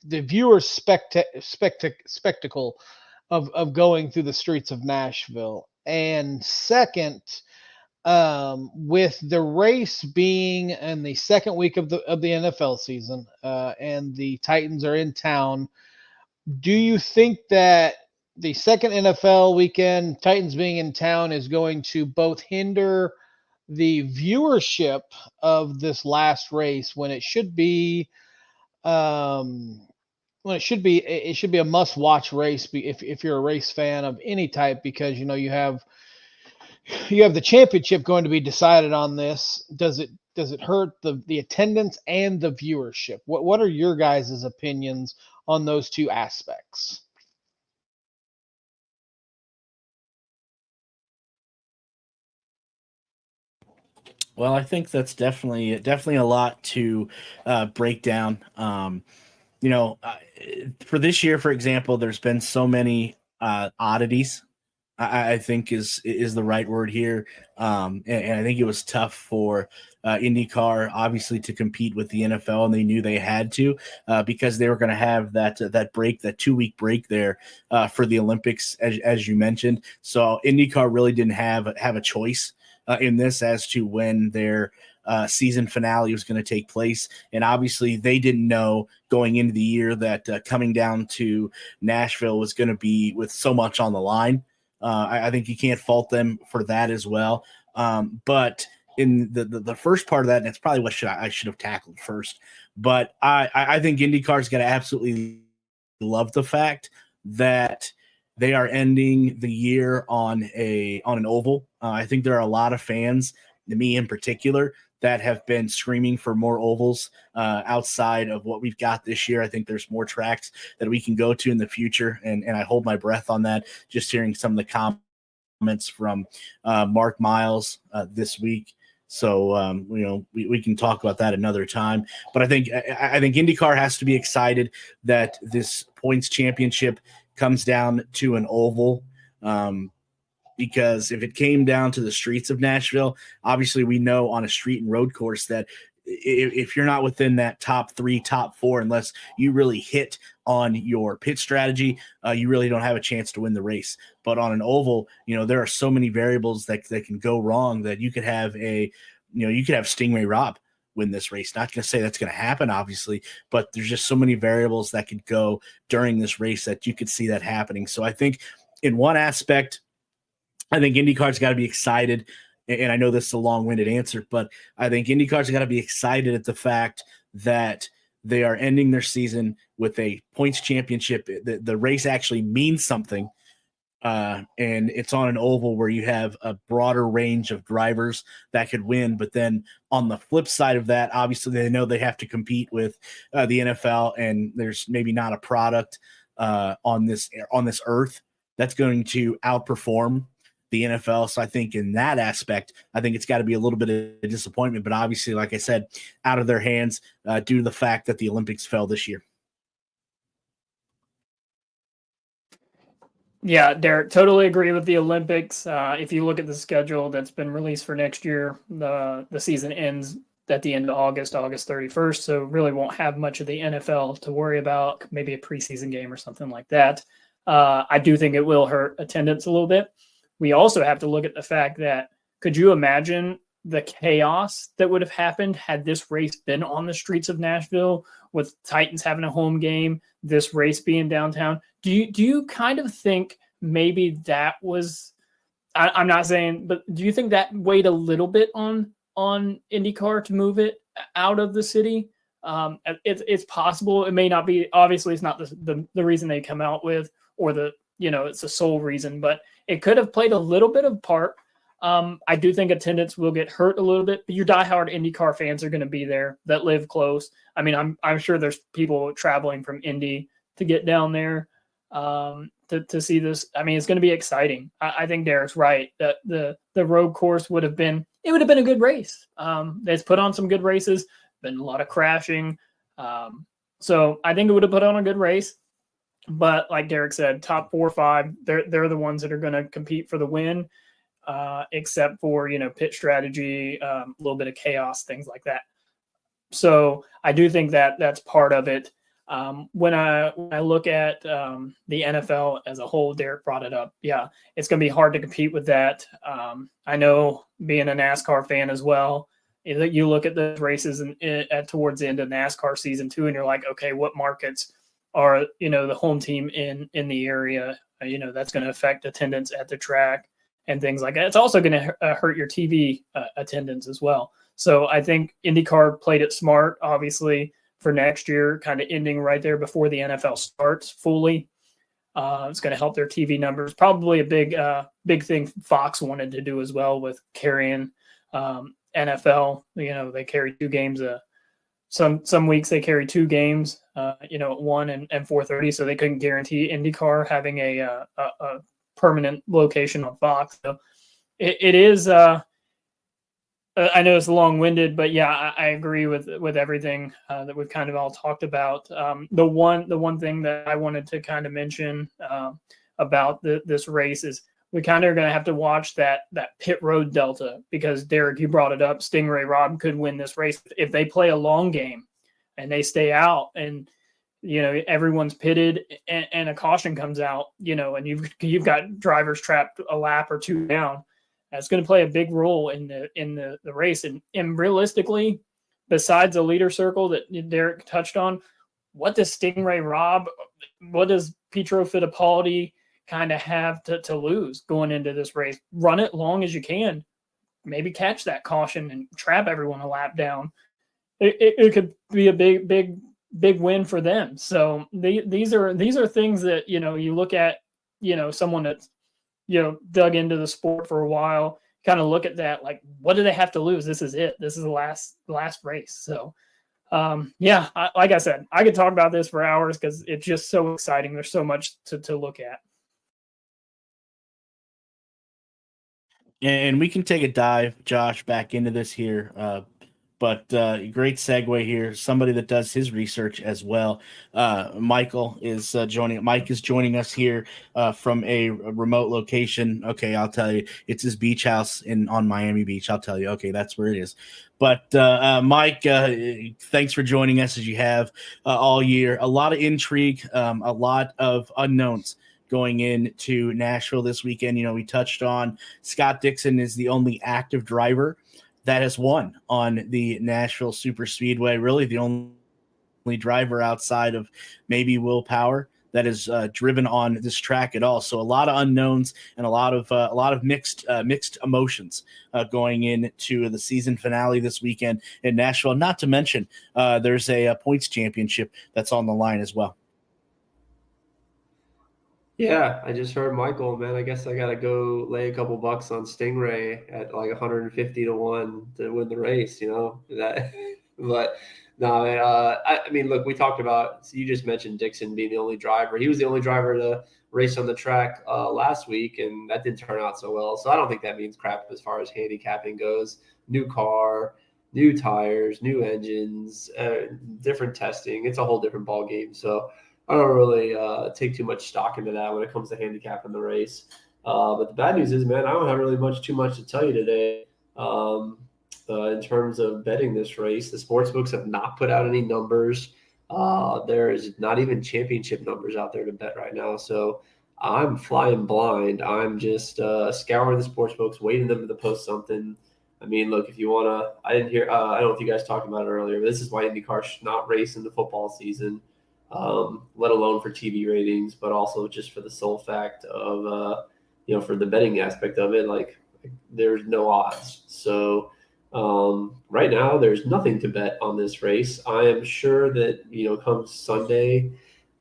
viewer's spectacle of going through the streets of Nashville? And second, with the race being in the second week of the NFL season, and the Titans are in town, do you think that the second NFL weekend, Titans being in town, is going to both hinder the viewership of this last race when it should be it should be a must-watch race if you're a race fan of any type, because you have the championship going to be decided on this? Does it hurt the attendance and the viewership? What are your guys' opinions on those two aspects? Well, I think that's definitely a lot to break down. For this year, for example, there's been so many oddities. I think is the right word here, and I think it was tough for IndyCar, obviously, to compete with the NFL, and they knew they had to because they were going to have that break, that 2-week break there for the Olympics, as you mentioned. So IndyCar really didn't have a choice in this as to when their season finale was going to take place. And obviously they didn't know going into the year that coming down to Nashville was going to be with so much on the line. I think you can't fault them for that as well. But in the first part of that, and it's probably what I should have tackled first, but I think IndyCar's got to absolutely love the fact that they are ending the year on an oval. I think there are a lot of fans, me in particular, that have been screaming for more ovals outside of what we've got this year. I think there's more tracks that we can go to in the future, and I hold my breath on that, just hearing some of the comments from Mark Miles this week. So, we can talk about that another time. But I think IndyCar has to be excited that this points championship comes down to an oval, because if it came down to the streets of Nashville, obviously we know on a street and road course that if you're not within that top 3, top 4, unless you really hit on your pit strategy, you really don't have a chance to win the race. But on an oval, there are so many variables that can go wrong that you could have Stingray Robb win this race. Not going to say that's going to happen, obviously, but there's just so many variables that could go during this race that you could see that happening. So I think in one aspect, I think IndyCar's got to be excited, and I know this is a long-winded answer, but I think IndyCar's got to be excited at the fact that they are ending their season with a points championship. The race actually means something, and it's on an oval where you have a broader range of drivers that could win. But then on the flip side of that, obviously they know they have to compete with the NFL, and there's maybe not a product on this earth that's going to outperform the NFL. So I think in that aspect, I think it's got to be a little bit of a disappointment, but obviously, like I said, out of their hands due to the fact that the Olympics fell this year. Yeah, Derek, totally agree with the Olympics. If you look at the schedule that's been released for next year, the season ends at the end of August 31st. So really won't have much of the NFL to worry about, maybe a preseason game or something like that. I do think it will hurt attendance a little bit. We also have to look at the fact that, could you imagine the chaos that would have happened had this race been on the streets of Nashville, with Titans having a home game, this race being downtown? Do you kind of think maybe that was, I'm not saying, but do you think that weighed a little bit on IndyCar to move it out of the city? It's possible. It may not be. Obviously, it's not the reason they come out with, or it's the sole reason, but it could have played a little bit of part. I do think attendance will get hurt a little bit, but your diehard IndyCar fans are going to be there that live close. I mean, I'm sure there's people traveling from Indy to get down there to see this. I mean, it's going to be exciting. I think Derek's right that the road course would have been a good race. It's put on some good races, been a lot of crashing. So I think it would have put on a good race. But like Derek said, top 4 or 5, they're the ones that are going to compete for the win, except for, pit strategy, a little bit of chaos, things like that. So I do think that that's part of it. When I look at the NFL as a whole, Derek brought it up. Yeah, it's going to be hard to compete with that. I know, being a NASCAR fan as well, you look at the races towards the end of NASCAR season too, and you're like, okay, what markets are the home team in the area? That's going to affect attendance at the track and things like that. It's also going to hurt your TV attendance as well. So I think IndyCar played it smart, obviously, for next year, kind of ending right there before the NFL starts fully. It's going to help their TV numbers. Probably a big thing Fox wanted to do as well with carrying NFL. They carry 2 games. Some weeks they carry 2 games, at 1 and 4:30, so they couldn't guarantee IndyCar having a permanent location on Fox. So it is. I know it's long-winded, but yeah, I agree with everything that we've kind of all talked about. The one thing that I wanted to kind of mention about this race is we kind of are going to have to watch that pit road delta, because Derek, you brought it up. Stingray Rob could win this race if they play a long game and they stay out, and everyone's pitted and a caution comes out, and you've got drivers trapped a lap or 2 down. That's going to play a big role in the race. And realistically, besides the leader circle that Derek touched on, what does Stingray Rob, what does Pietro Fittipaldi kind of have to lose going into this race? Run it long as you can, maybe catch that caution and trap everyone a lap down. It could be a big win for them. So these are things that you look at, someone that's dug into the sport for a while, kind of look at that, like, what do they have to lose? This is it. This is the last race. So like I said, I could talk about this for hours because it's just so exciting. There's so much to look at. And we can take a dive, Josh, back into this here. But great segue here. Somebody that does his research as well. Michael is joining. Mike is joining us here from a remote location. Okay, I'll tell you, it's his beach house on Miami Beach. I'll tell you. Okay, that's where it is. But Mike, thanks for joining us as you have all year. A lot of intrigue, a lot of unknowns going into Nashville this weekend. We touched on Scott Dixon is the only active driver that has won on the Nashville Super Speedway. Really the only driver outside of maybe Will Power that is driven on this track at all. So a lot of unknowns and a lot of mixed emotions going into the season finale this weekend in Nashville. Not to mention there's a points championship that's on the line as well. Yeah, I just heard Michael, man. I guess I got to go lay a couple bucks on Stingray at like 150 to 1 to win the race, that. But no, I mean, look, we talked about, so you just mentioned Dixon being the only driver. He was the only driver to race on the track last week, and that didn't turn out so well. So I don't think that means crap as far as handicapping goes. New car, new tires, new engines, different testing. It's a whole different ball game. So I don't really take too much stock into that when it comes to handicapping the race. But the bad news is, man, I don't have really too much to tell you today in terms of betting this race. The sportsbooks have not put out any numbers. There is not even championship numbers out there to bet right now. So I'm flying blind. I'm just scouring the sportsbooks, waiting them to post something. I mean, look, if you want to – I didn't hear I don't know if you guys talked about it earlier, but this is why IndyCar should not race in the football season. Let alone for TV ratings, but also just for the sole fact of, for the betting aspect of it, like there's no odds. So Right now, there's nothing to bet on this race. I am sure that, come Sunday,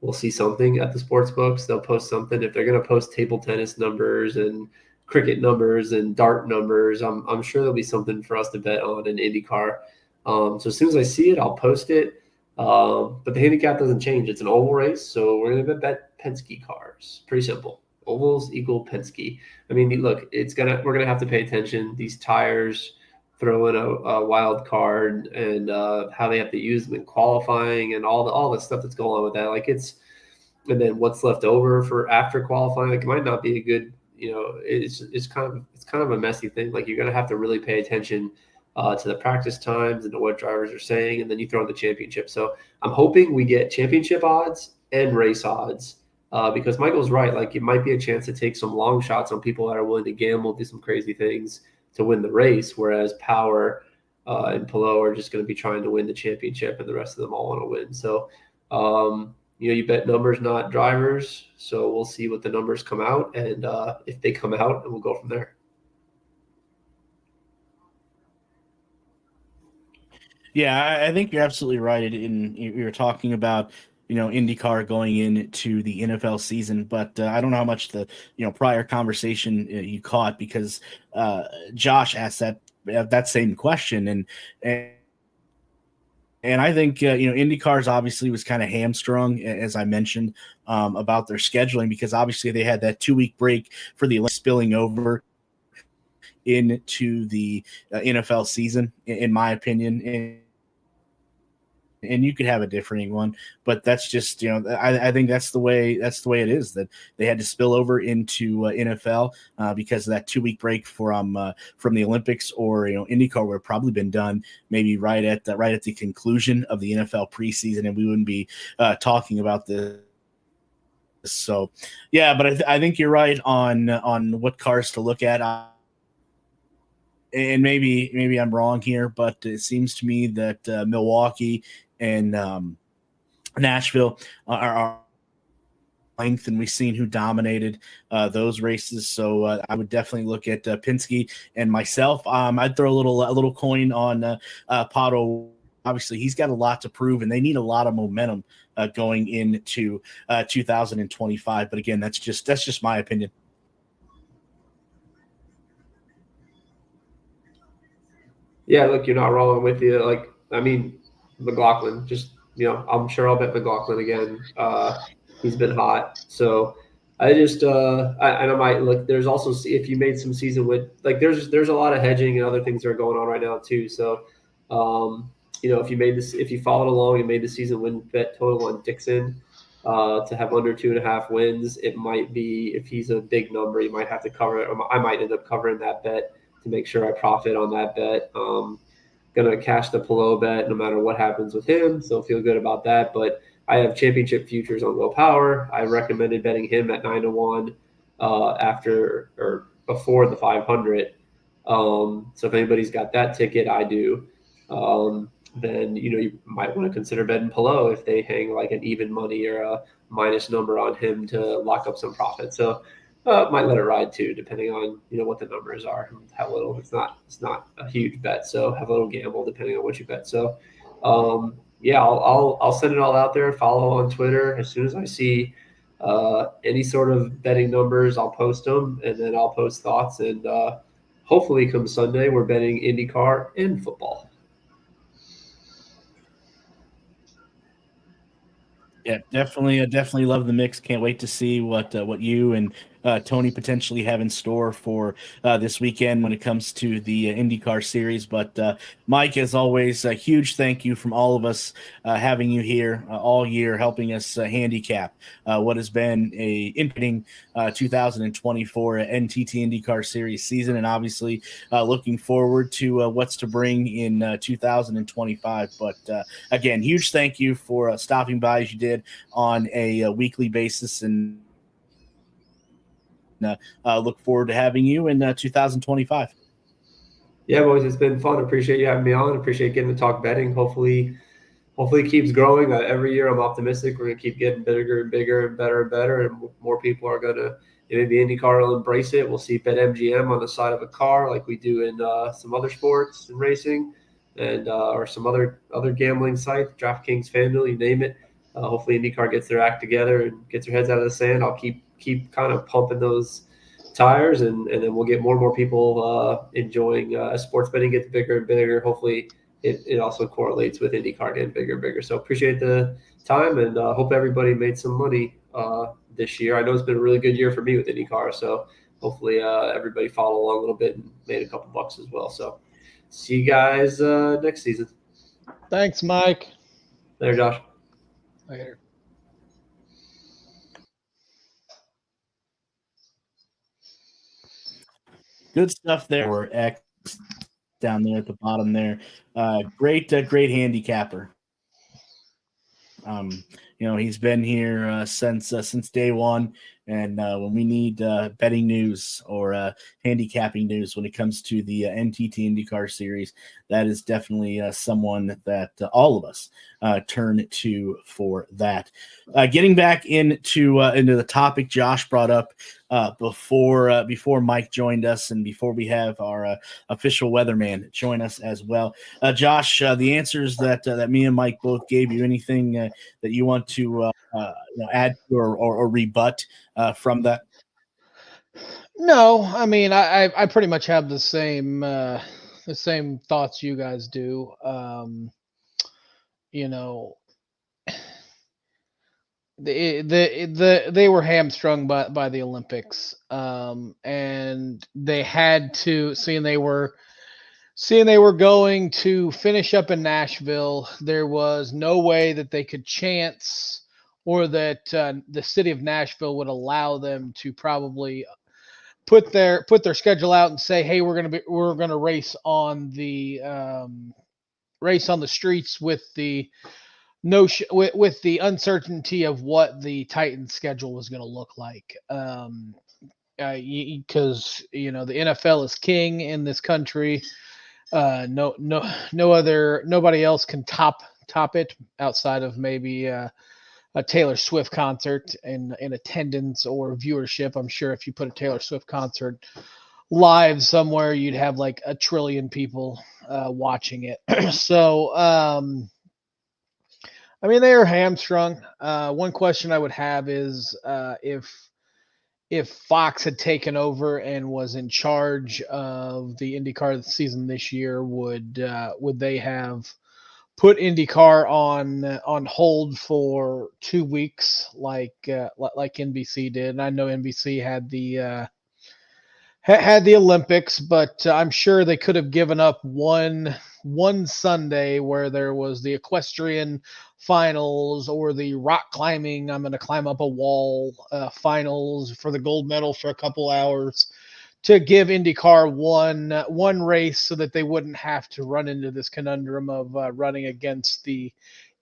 we'll see something at the sports books. They'll post something. If they're going to post table tennis numbers and cricket numbers and dart numbers, I'm sure there'll be something for us to bet on in IndyCar. So as soon as I see it, I'll post it. But the handicap doesn't change. It's an oval race, so we're going to bet Penske cars. Pretty simple. Ovals equal Penske. I mean, look, we're gonna have to pay attention. These tires throw in a wild card, and how they have to use them in qualifying, and all the stuff that's going on with that. And then what's left over for after qualifying. Like, it might not be a good. It's kind of a messy thing. Like, you're gonna have to really pay attention to the practice times and to what drivers are saying, and then you throw in the championship. So I'm hoping we get championship odds and race odds. Because Michael's right, like, it might be a chance to take some long shots on people that are willing to gamble, do some crazy things to win the race, whereas Power and Pillow are just going to be trying to win the championship, and the rest of them all want to win. So, you bet numbers, not drivers. So we'll see what the numbers come out, and if they come out, and we'll go from there. Yeah, I think you're absolutely right. You're talking about IndyCar going into the NFL season, but I don't know how much the prior conversation you caught, because Josh asked that same question, and I think IndyCar's obviously was kind of hamstrung, as I mentioned, about their scheduling, because obviously they had that 2-week break for the Olympics spilling over into the NFL season, in my opinion. And you could have a differing one, but that's just I think that's the way it is, that they had to spill over into NFL because of that 2-week break from the Olympics, or IndyCar would have probably been done maybe right at the conclusion of the NFL preseason, and we wouldn't be talking about this. So yeah, but I think you're right on what cars to look at. And maybe I'm wrong here, but it seems to me that Milwaukee and Nashville are length, and we've seen who dominated those races. So I would definitely look at Penske. And myself, I'd throw a little coin on Pato. Obviously, he's got a lot to prove, and they need a lot of momentum going into 2025. But again, that's just my opinion. Yeah, look, you're not wrong. I'm with you. Like, I mean, McLaughlin, I'm sure I'll bet McLaughlin again. He's been hot. So I just, I might look. There's also, if you made some season win, like, there's a lot of hedging and other things that are going on right now too. So, if you followed along and made the season win bet total on Dixon to have under 2.5 wins, it might be, if he's a big number, you might have to cover it. I might end up covering that bet to make sure I profit on that bet. Gonna cash the Pillow bet no matter what happens with him, so feel good about that. But I have championship futures on Will Power. I recommended betting him at 9-1 after or before the 500. So if anybody's got that ticket, I do. Then you might want to consider betting Pillow if they hang like an even money or a minus number on him to lock up some profit. So might let it ride too, depending on what the numbers are and how little. It's not a huge bet, so have a little gamble depending on what you bet. So yeah, I'll send it all out there. Follow on Twitter. As soon as I see any sort of betting numbers, I'll post them, and then I'll post thoughts. And hopefully, come Sunday, we're betting IndyCar and football. Yeah, definitely love the mix. Can't wait to see what you and Tony potentially have in store for this weekend when it comes to the IndyCar series. But Mike, as always, a huge thank you from all of us having you here all year, helping us handicap what has been a interesting 2024 NTT IndyCar Series season, and obviously looking forward to what's to bring in 2025. But again, huge thank you for stopping by as you did on a weekly basis, and look forward to having you in 2025. Yeah, boys, it's been fun. Appreciate you having me on. Appreciate getting to talk betting. Hopefully hopefully it keeps growing. Every year I'm optimistic we're going to keep getting bigger and bigger and better and better, and more people are going to, maybe IndyCar will embrace it. We'll see BetMGM on the side of a car like we do in some other sports and racing, and or some other gambling sites, DraftKings, FanDuel, you name it. Hopefully IndyCar gets their act together and gets their heads out of the sand. I'll keep kind of pumping those tires, and then we'll get more and more people enjoying as sports betting gets bigger and bigger. Hopefully it also correlates with IndyCar getting bigger and bigger. So appreciate the time, and hope everybody made some money this year. I know it's been a really good year for me with IndyCar, so hopefully everybody followed along a little bit and made a couple bucks as well. So see you guys next season. Thanks, Mike. Later, Josh. Later. Good stuff there. Or X down there at the bottom there. Great handicapper. He's been here since day one, and when we need betting news or handicapping news when it comes to the NTT IndyCar Series, that is definitely someone that all of us turn to for that. Getting back into the topic Josh brought up before Mike joined us, and before we have our official weatherman join us as well. Josh, the answers that me and Mike both gave you, anything that you want to add or rebut from that? No, I mean I pretty much have the same thoughts you guys do. They were hamstrung by the Olympics, and they had to, seeing they were going to finish up in Nashville. There was no way that they could chance, or that the city of Nashville would allow them to probably put their schedule out and say, hey, we're gonna race on the streets with the with the uncertainty of what the Titans schedule was going to look like. Because the NFL is king in this country. Nobody else can top it outside of maybe a Taylor Swift concert in attendance or viewership. I'm sure if you put a Taylor Swift concert live somewhere, you'd have like 1 trillion people watching it. So I mean, they are hamstrung. One question I would have is if Fox had taken over and was in charge of the IndyCar season this year, would they have put IndyCar on hold for 2 weeks like NBC did? And I know NBC had the Olympics, but I'm sure they could have given up one Sunday where there was the equestrian finals or the rock climbing, I'm going to climb up a wall finals for the gold medal for a couple hours, to give IndyCar one race so that they wouldn't have to run into this conundrum of running against the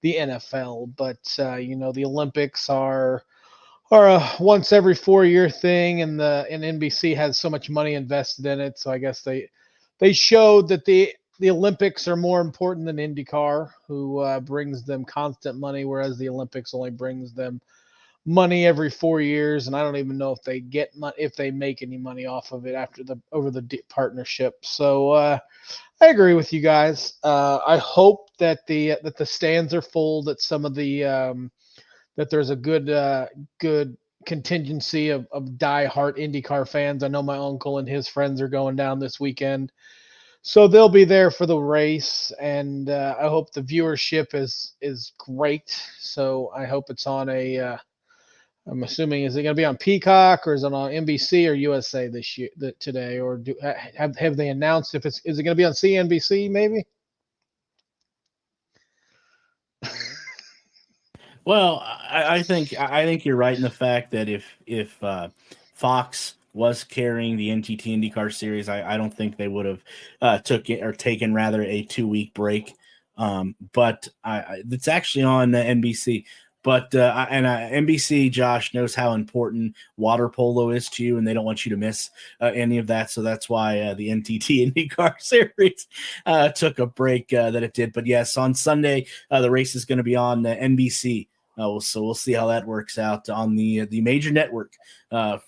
NFL. But the Olympics are a once every 4-year thing, and NBC has so much money invested in it. So I guess they showed that the Olympics are more important than IndyCar, who brings them constant money, whereas the Olympics only brings them money every 4 years. And I don't even know if they get if they make any money off of it over the partnership. So I agree with you guys. I hope that the stands are full, that some of the that there's a good contingency of die-hard IndyCar fans. I know my uncle and his friends are going down this weekend, so they'll be there for the race, and I hope the viewership is great. So I hope it's on I'm assuming, is it going to be on Peacock, or is it on NBC or USA today, or have they announced if is it going to be on CNBC maybe? Well, I think you're right in the fact that if Fox was carrying the NTT IndyCar Series, I don't think they would have taken rather a 2-week break. But it's actually on NBC. But NBC, Josh, knows how important water polo is to you, and they don't want you to miss any of that. So that's why the NTT IndyCar Series took a break that it did. But yes, on Sunday, the race is going to be on NBC. So we'll see how that works out on the major network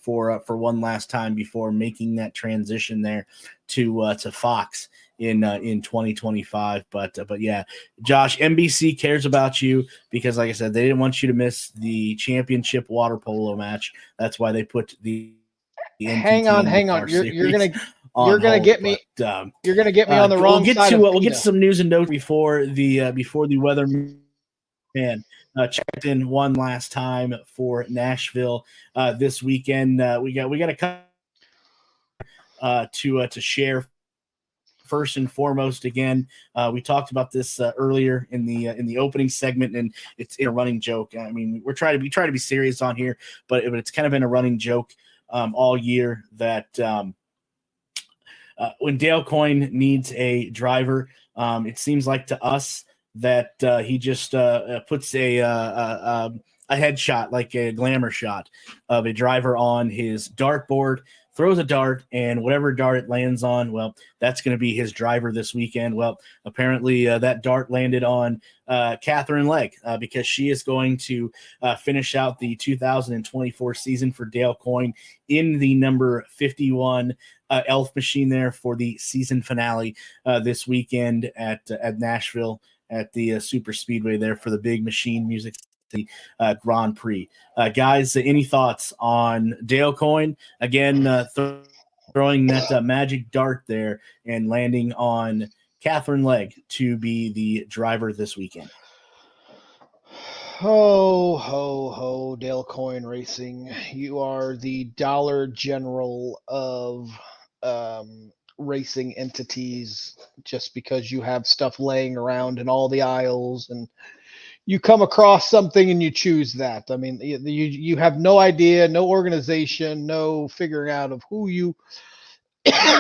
for one last time before making that transition there to Fox in 2025. But yeah, Josh, NBC cares about you because, like I said, they didn't want you to miss the championship water polo match. That's why they put the hang on. You're gonna get me. You're gonna get me on the wrong side. We'll get to some news and notes before the weather man. Checked in one last time for Nashville this weekend. We got a to share. First and foremost, again, we talked about this earlier in the opening segment, and it's a running joke. I mean, we try to be serious on here, but it's kind of been a running joke all year that when Dale Coyne needs a driver, it seems like to us that he just puts a headshot, like a glamour shot of a driver on his dartboard, throws a dart, and whatever dart it lands on, well, that's going to be his driver this weekend. Well, apparently that dart landed on Catherine Legg because she is going to finish out the 2024 season for Dale Coyne in the number 51 Elf machine there for the season finale this weekend at Nashville at the Super Speedway there for the Big Machine Music Grand Prix. Guys, any thoughts on Dale Coyne? Again, throwing that magic dart there and landing on Catherine Legg to be the driver this weekend. Ho, ho, ho, Dale Coyne Racing. You are the Dollar General of racing entities just because you have stuff laying around in all the aisles and you come across something and you choose that. I mean, you have no idea, no organization, no figuring out of who you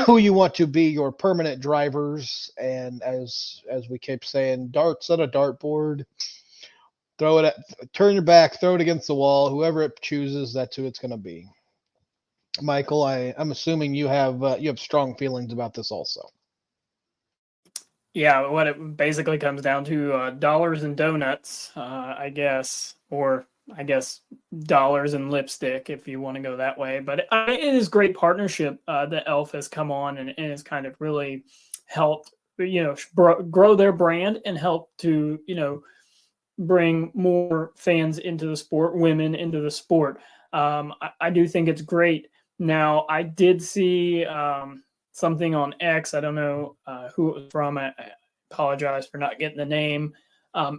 want to be your permanent drivers. And as we keep saying, darts on a dartboard, turn your back, throw it against the wall. Whoever it chooses, that's who it's going to be. Michael, I'm assuming you have strong feelings about this also. Yeah, what it basically comes down to dollars and donuts, I guess, or I guess dollars and lipstick if you want to go that way. But it is great partnership that Elf has come on and has kind of really helped, grow their brand and help to, bring more fans into the sport, women into the sport. I do think it's great. Now, I did see something on X. I don't know who it was from. I apologize for not getting the name.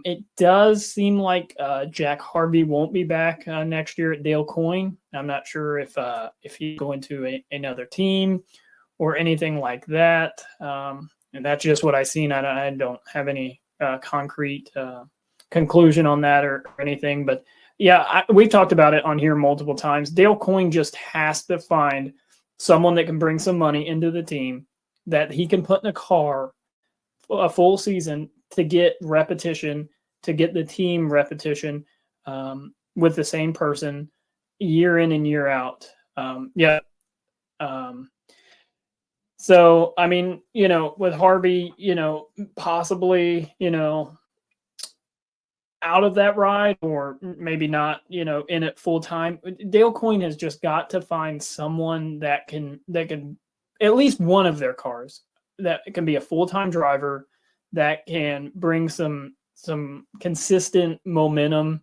It does seem like Jack Harvey won't be back next year at Dale Coyne. I'm not sure if he's going to another team or anything like that. And that's just what I've seen. I don't have any concrete conclusion on that or anything. But yeah, we've talked about it on here multiple times. Dale Coyne just has to find someone that can bring some money into the team that he can put in a car a full season to get repetition, to get the team repetition with the same person year in and year out. So, I mean, with Harvey, possibly, out of that ride or maybe not, in it full time. Dale Coyne has just got to find someone that can at least one of their cars that can be a full-time driver that can bring some consistent momentum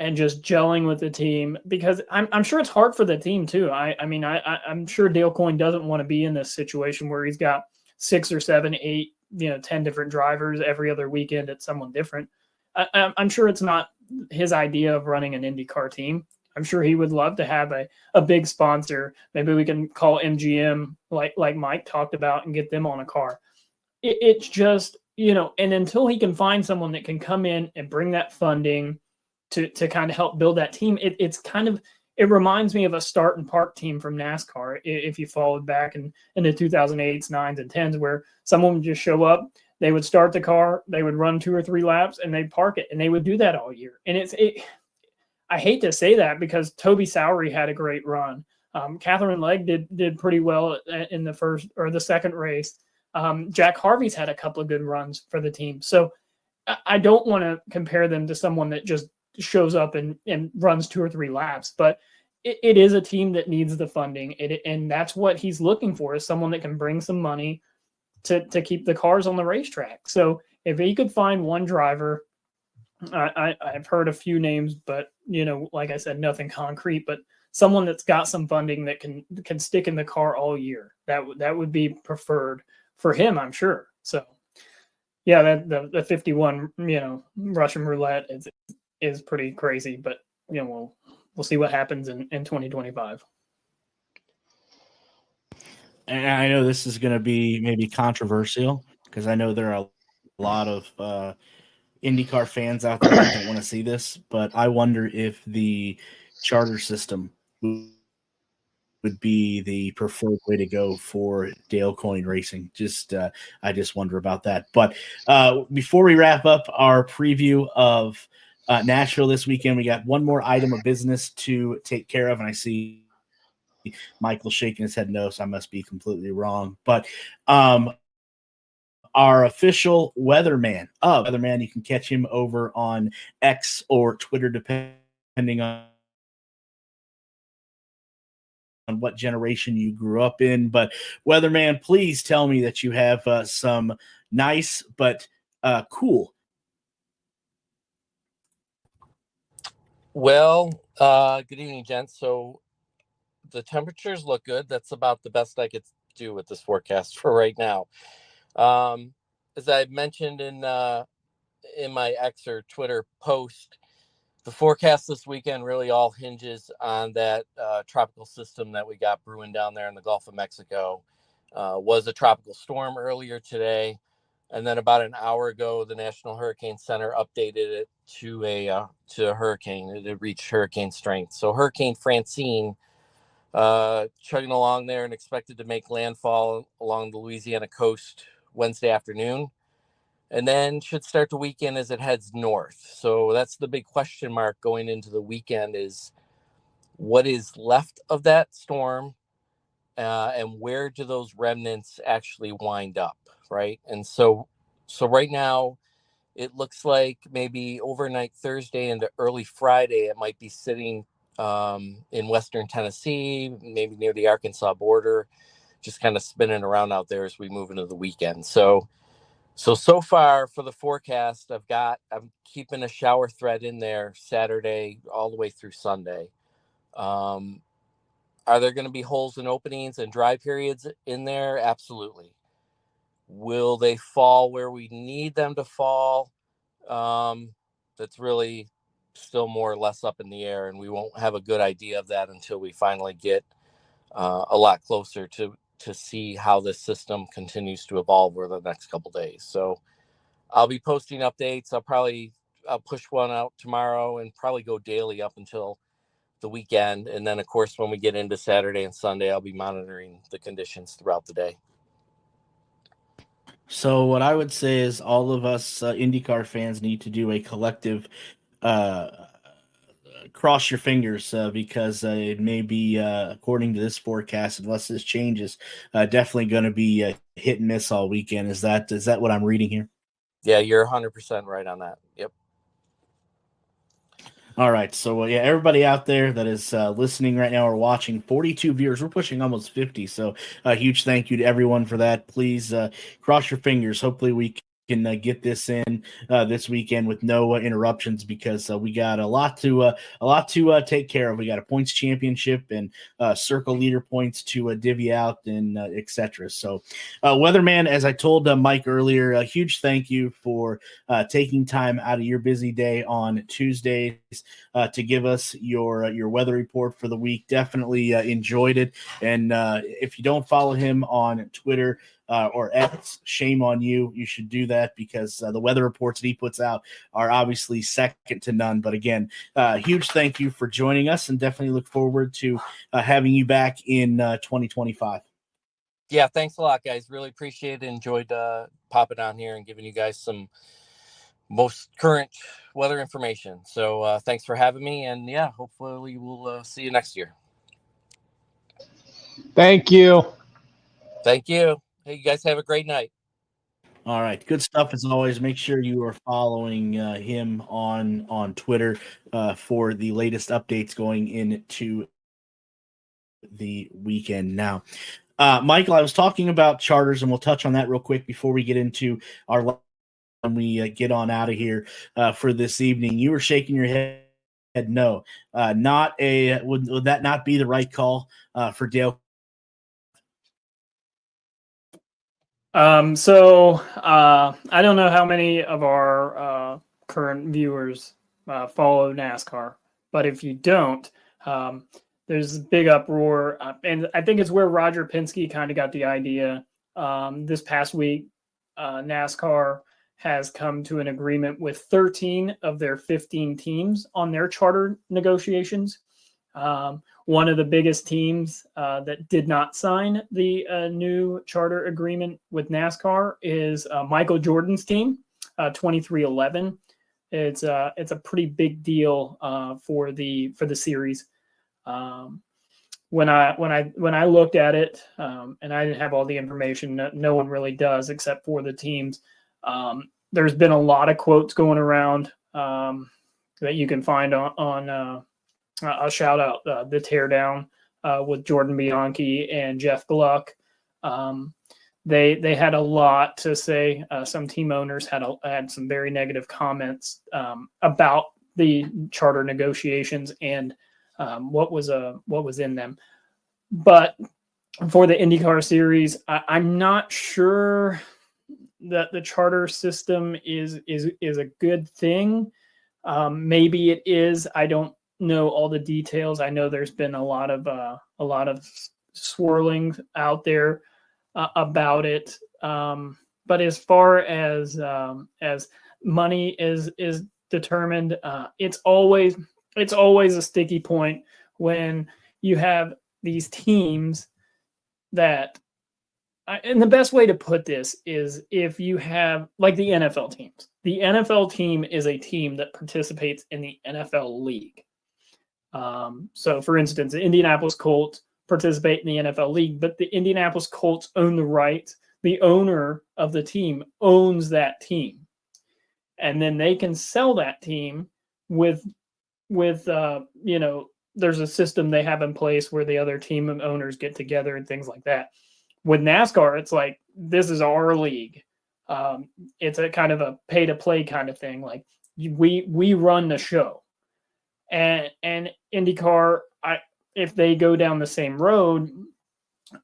and just gelling with the team, because I'm sure it's hard for the team too. I'm sure Dale Coyne doesn't want to be in this situation where he's got 6 or 7, 8, 10 different drivers every other weekend at someone different. I'm sure it's not his idea of running an IndyCar team. I'm sure he would love to have a big sponsor. Maybe we can call MGM like Mike talked about and get them on a car. It's just, and until he can find someone that can come in and bring that funding to kind of help build that team, it reminds me of a start and park team from NASCAR. If you followed back in the 2008s, 9s, and 10s, where someone would just show up, They would start the car, they would run 2 or 3 laps, and they'd park it, and they would do that all year. And I hate to say that because Toby Sowery had a great run. Catherine Legg did pretty well in the first or the second race. Jack Harvey's had a couple of good runs for the team. So I don't want to compare them to someone that just shows up and runs 2 or 3 laps, but it is a team that needs the funding. And that's what he's looking for, is someone that can bring some money to keep the cars on the racetrack. So if he could find one driver, I've heard a few names, but like I said, nothing concrete, but someone that's got some funding that can stick in the car all year. That would be preferred for him, I'm sure. So yeah, that the 51, Russian roulette is pretty crazy, but we'll see what happens in 2025. And I know this is going to be maybe controversial because I know there are a lot of IndyCar fans out there that don't want to see this, but I wonder if the charter system would be the preferred way to go for Dale Coyne Racing. I just wonder about that. But before we wrap up our preview of Nashville this weekend, we got one more item of business to take care of, and I see Michael shaking his head no, so I must be completely wrong. But our official weatherman, you can catch him over on X or Twitter, depending on what generation you grew up in. But weatherman, please tell me that you have some nice but cool. Well, good evening, gents. So the temperatures look good. That's about the best I could do with this forecast for right now. As I mentioned in my X or Twitter post, the forecast this weekend really all hinges on that tropical system that we got brewing down there in the Gulf of Mexico. Was a tropical storm earlier today, and then about an hour ago, the National Hurricane Center updated it to a hurricane. It had reached hurricane strength. So Hurricane Francine, chugging along there and expected to make landfall along the Louisiana coast Wednesday afternoon, and then should start the weekend as it heads north. So that's the big question mark going into the weekend, is what is left of that storm, and where do those remnants actually wind up, right? And so right now it looks like maybe overnight Thursday into early Friday it might be sitting in western Tennessee, maybe near the Arkansas border, just kind of spinning around out there as we move into the weekend. So far for the forecast, I'm keeping a shower thread in there Saturday all the way through Sunday. Are there going to be holes and openings and dry periods in there? Absolutely. Will they fall where we need them to fall? That's really still more or less up in the air, and we won't have a good idea of that until we finally get a lot closer to see how this system continues to evolve over the next couple days. So I'll be posting updates. I'll push one out tomorrow and probably go daily up until the weekend. And then, of course, when we get into Saturday and Sunday, I'll be monitoring the conditions throughout the day. So what I would say is all of us IndyCar fans need to do a collective cross your fingers because it may be, according to this forecast, unless this changes, definitely going to be hit and miss all weekend. Is that what I'm reading here? Yeah, you're 100% right on that. Yep. All right. So, yeah, everybody out there that is listening right now or watching, 42 viewers. We're pushing almost 50. So a huge thank you to everyone for that. Please cross your fingers. Hopefully we can get this in this weekend with no interruptions, because we got a lot to take care of. We got a points championship and circle leader points to divvy out and etc. So, weatherman, as I told Mike earlier, a huge thank you for taking time out of your busy day on Tuesdays to give us your weather report for the week. Definitely enjoyed it. And if you don't follow him on Twitter or X, shame on you. You should do that, because the weather reports that he puts out are obviously second to none. But again, huge thank you for joining us, and definitely look forward to having you back in 2025. Yeah, thanks a lot, guys. Really appreciate it. Enjoyed popping on here and giving you guys some most current weather information. So thanks for having me, and yeah, hopefully we'll see you next year. Thank you. Thank you. Hey, you guys have a great night. All right, good stuff as always. Make sure you are following him on Twitter for the latest updates going into the weekend. Now, Michael, I was talking about charters, and we'll touch on that real quick before we get into our when we get on out of here for this evening. You were shaking your head. No, not a. Would that not be the right call for Dale? I don't know how many of our current viewers follow NASCAR, but if you don't, there's a big uproar, and I think it's where Roger Penske kind of got the idea. This past week, NASCAR has come to an agreement with 13 of their 15 teams on their charter negotiations. One of the biggest teams that did not sign the new charter agreement with NASCAR is Michael Jordan's team, 2311. It's a pretty big deal for the series. When I looked at it, and I didn't have all the information, no one really does except for the teams. There's been a lot of quotes going around that you can find on I'll shout out the Teardown with Jordan Bianchi and Jeff Gluck. They had a lot to say. Some team owners had some very negative comments about the charter negotiations and what was in them. But for the IndyCar series, I'm not sure that the charter system is a good thing. Maybe it is. I don't know all the details. I know there's been a lot of swirling out there about it. But as far as money is determined, it's always a sticky point when you have these teams that. And the best way to put this is if you have like the NFL teams. The NFL team is a team that participates in the NFL league. So, for instance, the Indianapolis Colts participate in the NFL league, but the Indianapolis Colts own the rights. The owner of the team owns that team, and then they can sell that team with there's a system they have in place where the other team owners get together and things like that. With NASCAR, it's like, this is our league. It's a kind of a pay to play kind of thing. Like we run the show, and IndyCar, if they go down the same road,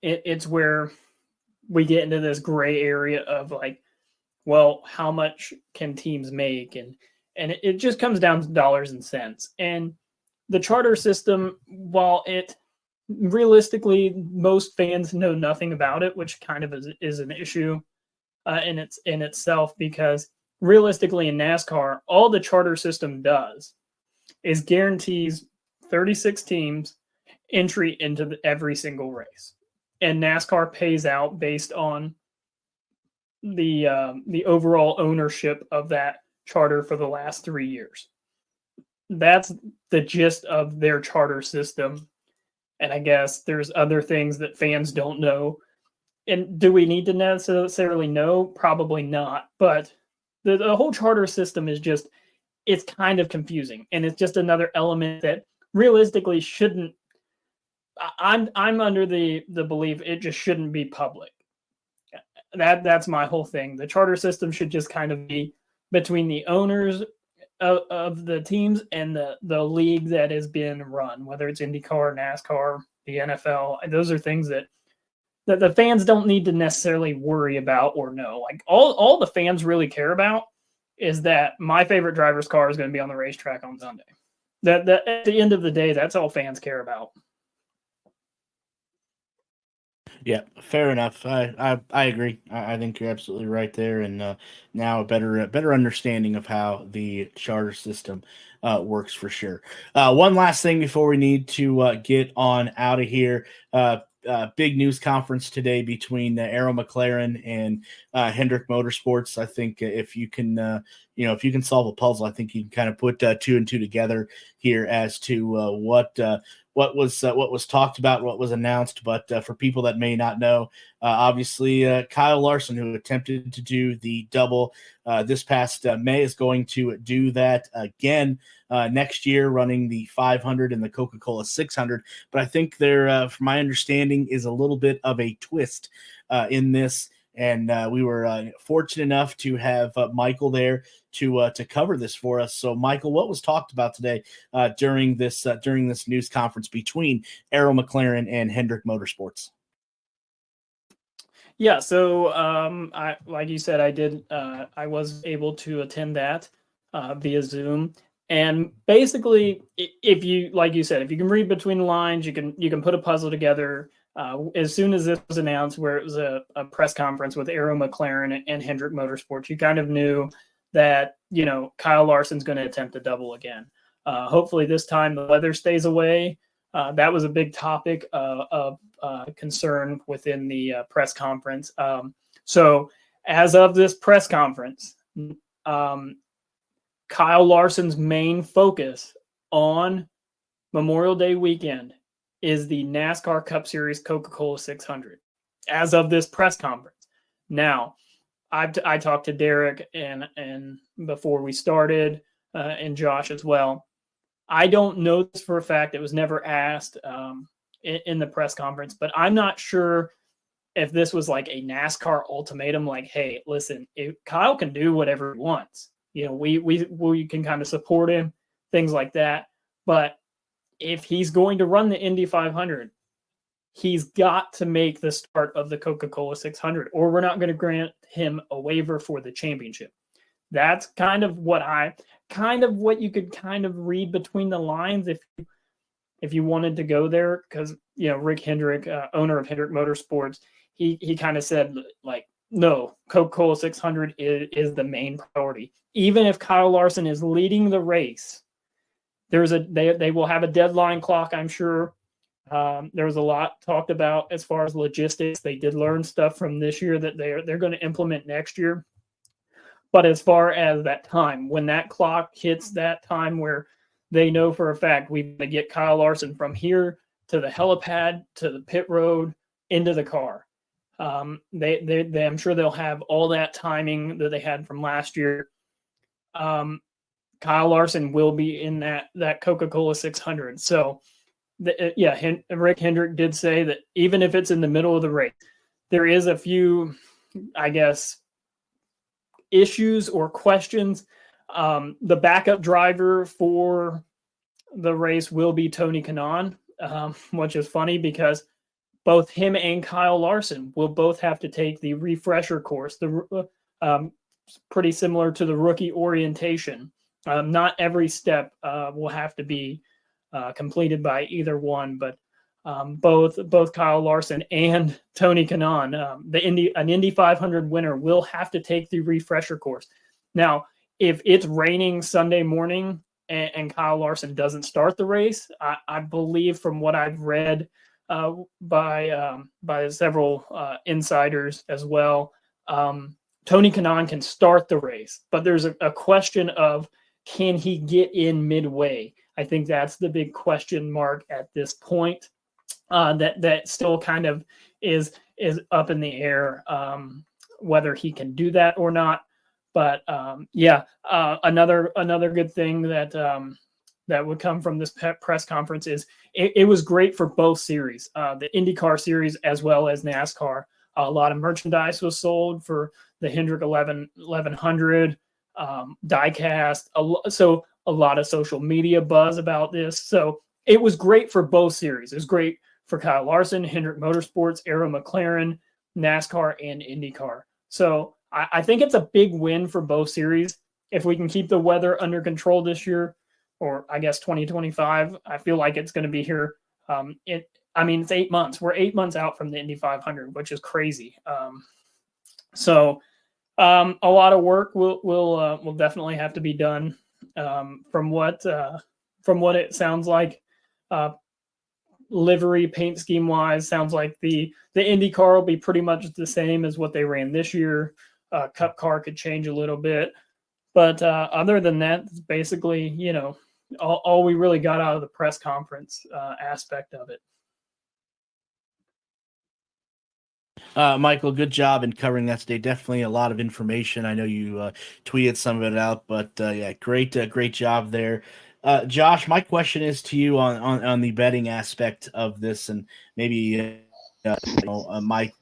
it's where we get into this gray area of like, well, how much can teams make? And it just comes down to dollars and cents. And the charter system, while it realistically, most fans know nothing about it, which kind of is an issue in itself, because realistically in NASCAR, all the charter system does is guarantees 36 teams entry into every single race, and NASCAR pays out based on the overall ownership of that charter for the last 3 years. That's the gist of their charter system. And I guess there's other things that fans don't know. And do we need to necessarily know? Probably not. But the whole charter system is just, it's kind of confusing. And it's just another element that realistically shouldn't, I'm under the belief it just shouldn't be public. That's my whole thing. The charter system should just kind of be between the owners of the teams and the league that has been run, whether it's IndyCar, NASCAR, the NFL. Those are things that the fans don't need to necessarily worry about or know. Like all the fans really care about is that my favorite driver's car is going to be on the racetrack on Sunday. That at the end of the day, that's all fans care about. Yeah, fair enough. I agree. I think you're absolutely right there, and now a better understanding of how the charter system works for sure. One last thing before we need to get on out of here. big news conference today between Arrow McLaren and Hendrick Motorsports. I think if you can, if you can solve a puzzle, I think you can kind of put 2 and 2 together here as to what was talked about, what was announced. But for people that may not know, obviously Kyle Larson, who attempted to do the double this past May, is going to do that again next year, running the 500 and the Coca-Cola 600. But I think there, from my understanding, is a little bit of a twist in this. And we were fortunate enough to have Michael there to cover this for us. So, Michael, what was talked about today during this news conference between Arrow McLaren and Hendrick Motorsports? Yeah, so I, like you said, I was able to attend that via Zoom. And basically, if you, like you said, if you can read between the lines, you can put a puzzle together. As soon as this was announced, where it was a press conference with Arrow McLaren and Hendrick Motorsports, you kind of knew that, Kyle Larson's going to attempt a double again. Hopefully this time the weather stays away. That was a big topic of concern within the press conference. So as of this press conference, Kyle Larson's main focus on Memorial Day weekend is the NASCAR Cup Series Coca-Cola 600 as of this press conference. Now, I talked to Derek and before we started, and Josh as well. I don't know this for a fact. It was never asked in the press conference, but I'm not sure if this was like a NASCAR ultimatum, like, hey, listen, Kyle can do whatever he wants. We can kind of support him, things like that. But if he's going to run the Indy 500, he's got to make the start of the Coca-Cola 600, or we're not going to grant him a waiver for the championship. That's kind of what you could kind of read between the lines if you wanted to go there, because Rick Hendrick, owner of Hendrick Motorsports, he kind of said, like, no, Coca-Cola 600 is the main priority. Even if Kyle Larson is leading the race, they will have a deadline clock, I'm sure. There was a lot talked about as far as logistics. They did learn stuff from this year that they're going to implement next year. But as far as that time, when that clock hits that time where they know for a fact we're going to get Kyle Larson from here to the helipad, to the pit road, into the car. I'm sure they'll have all that timing that they had from last year. Kyle Larson will be in that Coca-Cola 600. So, Rick Hendrick did say that even if it's in the middle of the race, there is a few, I guess, issues or questions. The backup driver for the race will be Tony Kanaan, which is funny because both him and Kyle Larson will both have to take the refresher course, pretty similar to the rookie orientation. Not every step will have to be completed by either one, but both Kyle Larson and Tony Kanaan, an Indy 500 winner, will have to take the refresher course. Now, if it's raining Sunday morning and Kyle Larson doesn't start the race, I believe from what I've read by several insiders as well, Tony Kanaan can start the race, but there's a question of, can he get in midway? I think that's the big question mark at this point. That still kind of is up in the air, whether he can do that or not. But another good thing that would come from this press conference is it was great for both series, the IndyCar series as well as NASCAR. A lot of merchandise was sold for the Hendrick 1100 diecast. So a lot of social media buzz about this. So it was great for both series. It was great for Kyle Larson, Hendrick Motorsports, Arrow McLaren, NASCAR, and IndyCar. So I think it's a big win for both series. If we can keep the weather under control this year, or I guess 2025, I feel like it's going to be here. It's 8 months. We're 8 months out from the Indy 500, which is crazy. So a lot of work will definitely have to be done. From what it sounds like, livery paint scheme wise, sounds like the Indy car will be pretty much the same as what they ran this year. Cup car could change a little bit, but other than that, it's basically, all we really got out of the press conference aspect of it. Michael, good job in covering that today. Definitely a lot of information. I know you tweeted some of it out, but yeah, great job there. Josh, my question is to you on the betting aspect of this, and maybe Mike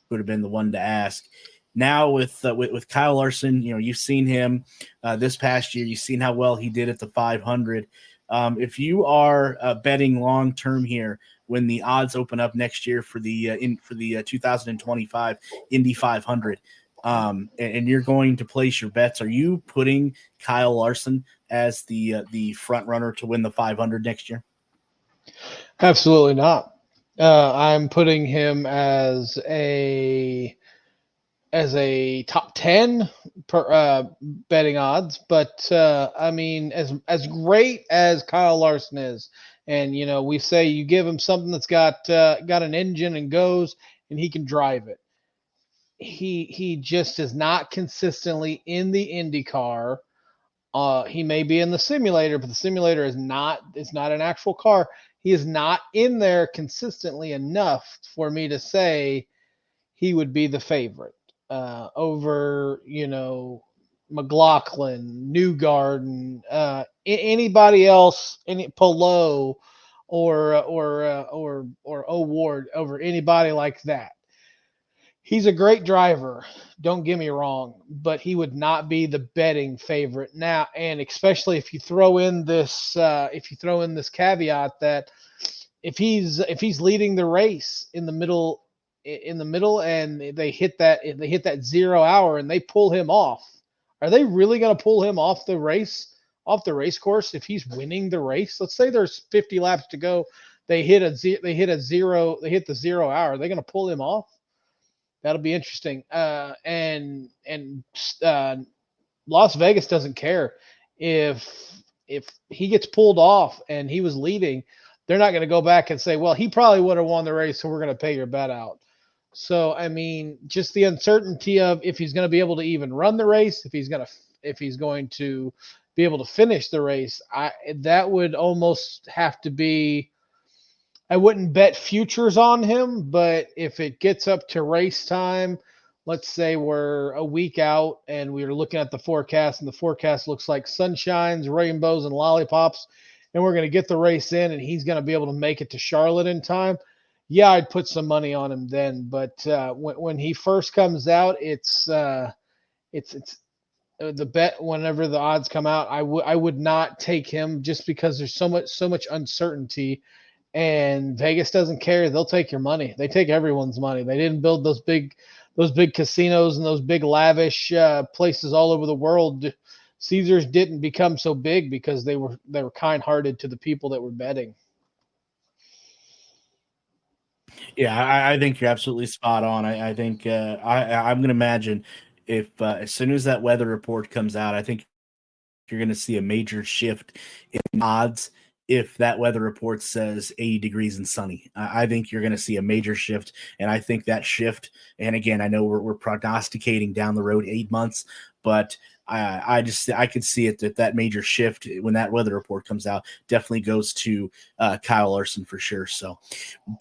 would have been the one to ask. Now with Kyle Larson, you've seen him this past year. You've seen how well he did at the 500. If you are betting long term here, when the odds open up next year for the 2025 Indy 500, and you're going to place your bets, are you putting Kyle Larson as the front runner to win the 500 next year? Absolutely not. I'm putting him as a top 10 per betting odds, but I mean, as great as Kyle Larson is, and we say you give him something that's got an engine and goes, and he can drive it. He just is not consistently in the Indy car. He may be in the simulator, but the simulator is not an actual car. He is not in there consistently enough for me to say he would be the favorite over, McLaughlin, Newgarden, anybody else, any Polo or O'Ward over anybody like that. He's a great driver, don't get me wrong, but he would not be the betting favorite now. And especially if you throw in this caveat that if he's leading the race in the middle, and they hit that 0 hour and they pull him off, are they really going to pull him off the race course if he's winning the race? Let's say there's 50 laps to go, they hit the 0 hour. Are they going to pull him off? That'll be interesting. And Las Vegas doesn't care if he gets pulled off and he was leading. They're not going to go back and say, well, he probably would have won the race, so we're going to pay your bet out. So, I mean, just the uncertainty of if he's going to be able to even run the race, if he's going to be able to finish the race, that would almost have to be. I wouldn't bet futures on him, but if it gets up to race time, let's say we're a week out and we're looking at the forecast, and the forecast looks like sunshines, rainbows, and lollipops, and we're going to get the race in, and he's going to be able to make it to Charlotte in time. Yeah, I'd put some money on him then. But when he first comes out, it's the bet. Whenever the odds come out, I would not take him just because there's so much uncertainty. And Vegas doesn't care. They'll take your money. They take everyone's money. They didn't build those big casinos and those big lavish places all over the world. Caesars didn't become so big because they were kind-hearted to the people that were betting. Yeah, I think you're absolutely spot on. I think I'm going to imagine if as soon as that weather report comes out, I think you're going to see a major shift in odds. If that weather report says 80 degrees and sunny, I think you're going to see a major shift. And I think that shift, and again, I know we're prognosticating down the road 8 months, but I could see it that major shift when that weather report comes out definitely goes to Kyle Larson for sure. So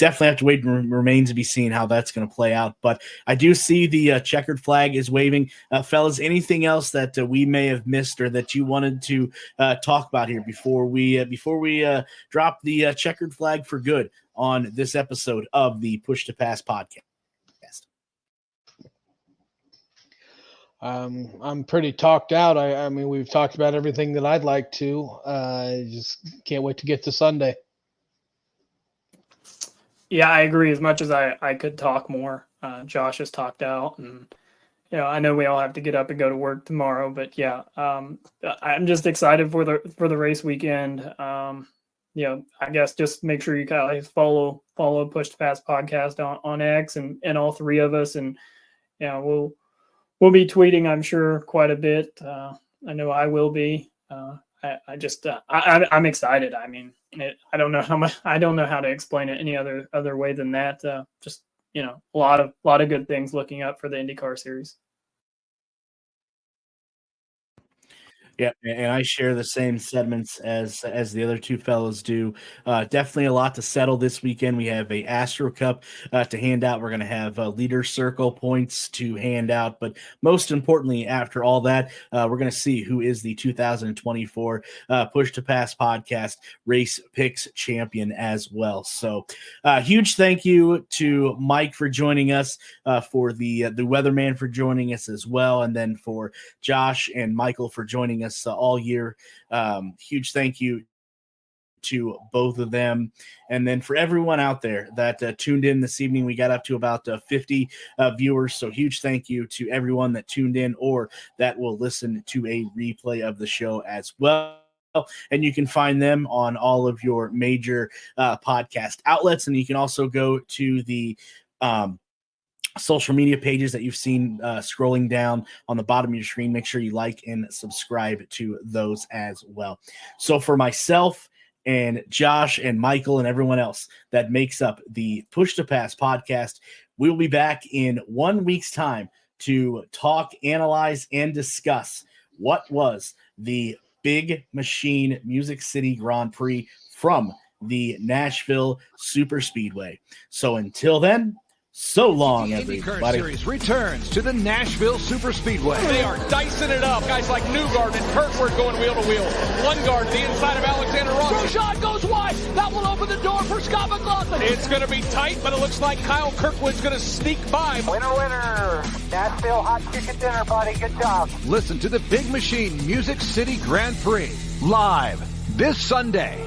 definitely have to wait and remain to be seen how that's going to play out. But I do see the checkered flag is waving. Fellas, anything else that we may have missed or that you wanted to talk about here before we drop the checkered flag for good on this episode of the Push to Pass podcast? I'm pretty talked out. I mean, we've talked about everything that I'd like to. Just can't wait to get to Sunday. Yeah, I agree. As much as I could talk more, Josh has talked out, and I know we all have to get up and go to work tomorrow. But yeah, I'm just excited for the race weekend. I guess just make sure you guys follow Push to Pass podcast on X and all three of us, and we'll be tweeting, I'm sure, quite a bit. I know I will be. I just I'm excited. I mean, I don't know how to explain it any other way than that. Just a lot of good things looking up for the IndyCar series. Yeah, and I share the same sentiments as the other two fellows do. Definitely a lot to settle this weekend. We have a Astro Cup to hand out. We're going to have leader circle points to hand out. But most importantly, after all that, we're going to see who is the 2024 Push to Pass podcast race picks champion as well. So huge thank you to Mike for joining us, for the weatherman for joining us as well, and then for Josh and Michael for joining us all year. Huge thank you to both of them. And then for everyone out there that tuned in this evening, we got up to about 50 viewers. So huge thank you to everyone that tuned in or that will listen to a replay of the show as well. And you can find them on all of your major podcast outlets. And you can also go to the social media pages that you've seen scrolling down on the bottom of your screen. Make sure you like and subscribe to those as well. So for myself and Josh and Michael and everyone else that makes up the Push to Pass podcast, we'll be back in 1 week's time to talk, analyze, and discuss what was the Big Machine Music City Grand Prix from the Nashville Super Speedway. So until then, so long, everybody. IndyCar Series returns to the Nashville Super Speedway. They are dicing it up. Guys like Newgarden and Kirkwood going wheel to wheel. One guard to the inside of Alexander Rossi. Grosjean goes wide. That will open the door for Scott McLaughlin. It's going to be tight, but it looks like Kyle Kirkwood's going to sneak by. Winner. Nashville hot chicken dinner, buddy. Good job. Listen to the Big Machine Music City Grand Prix live this Sunday.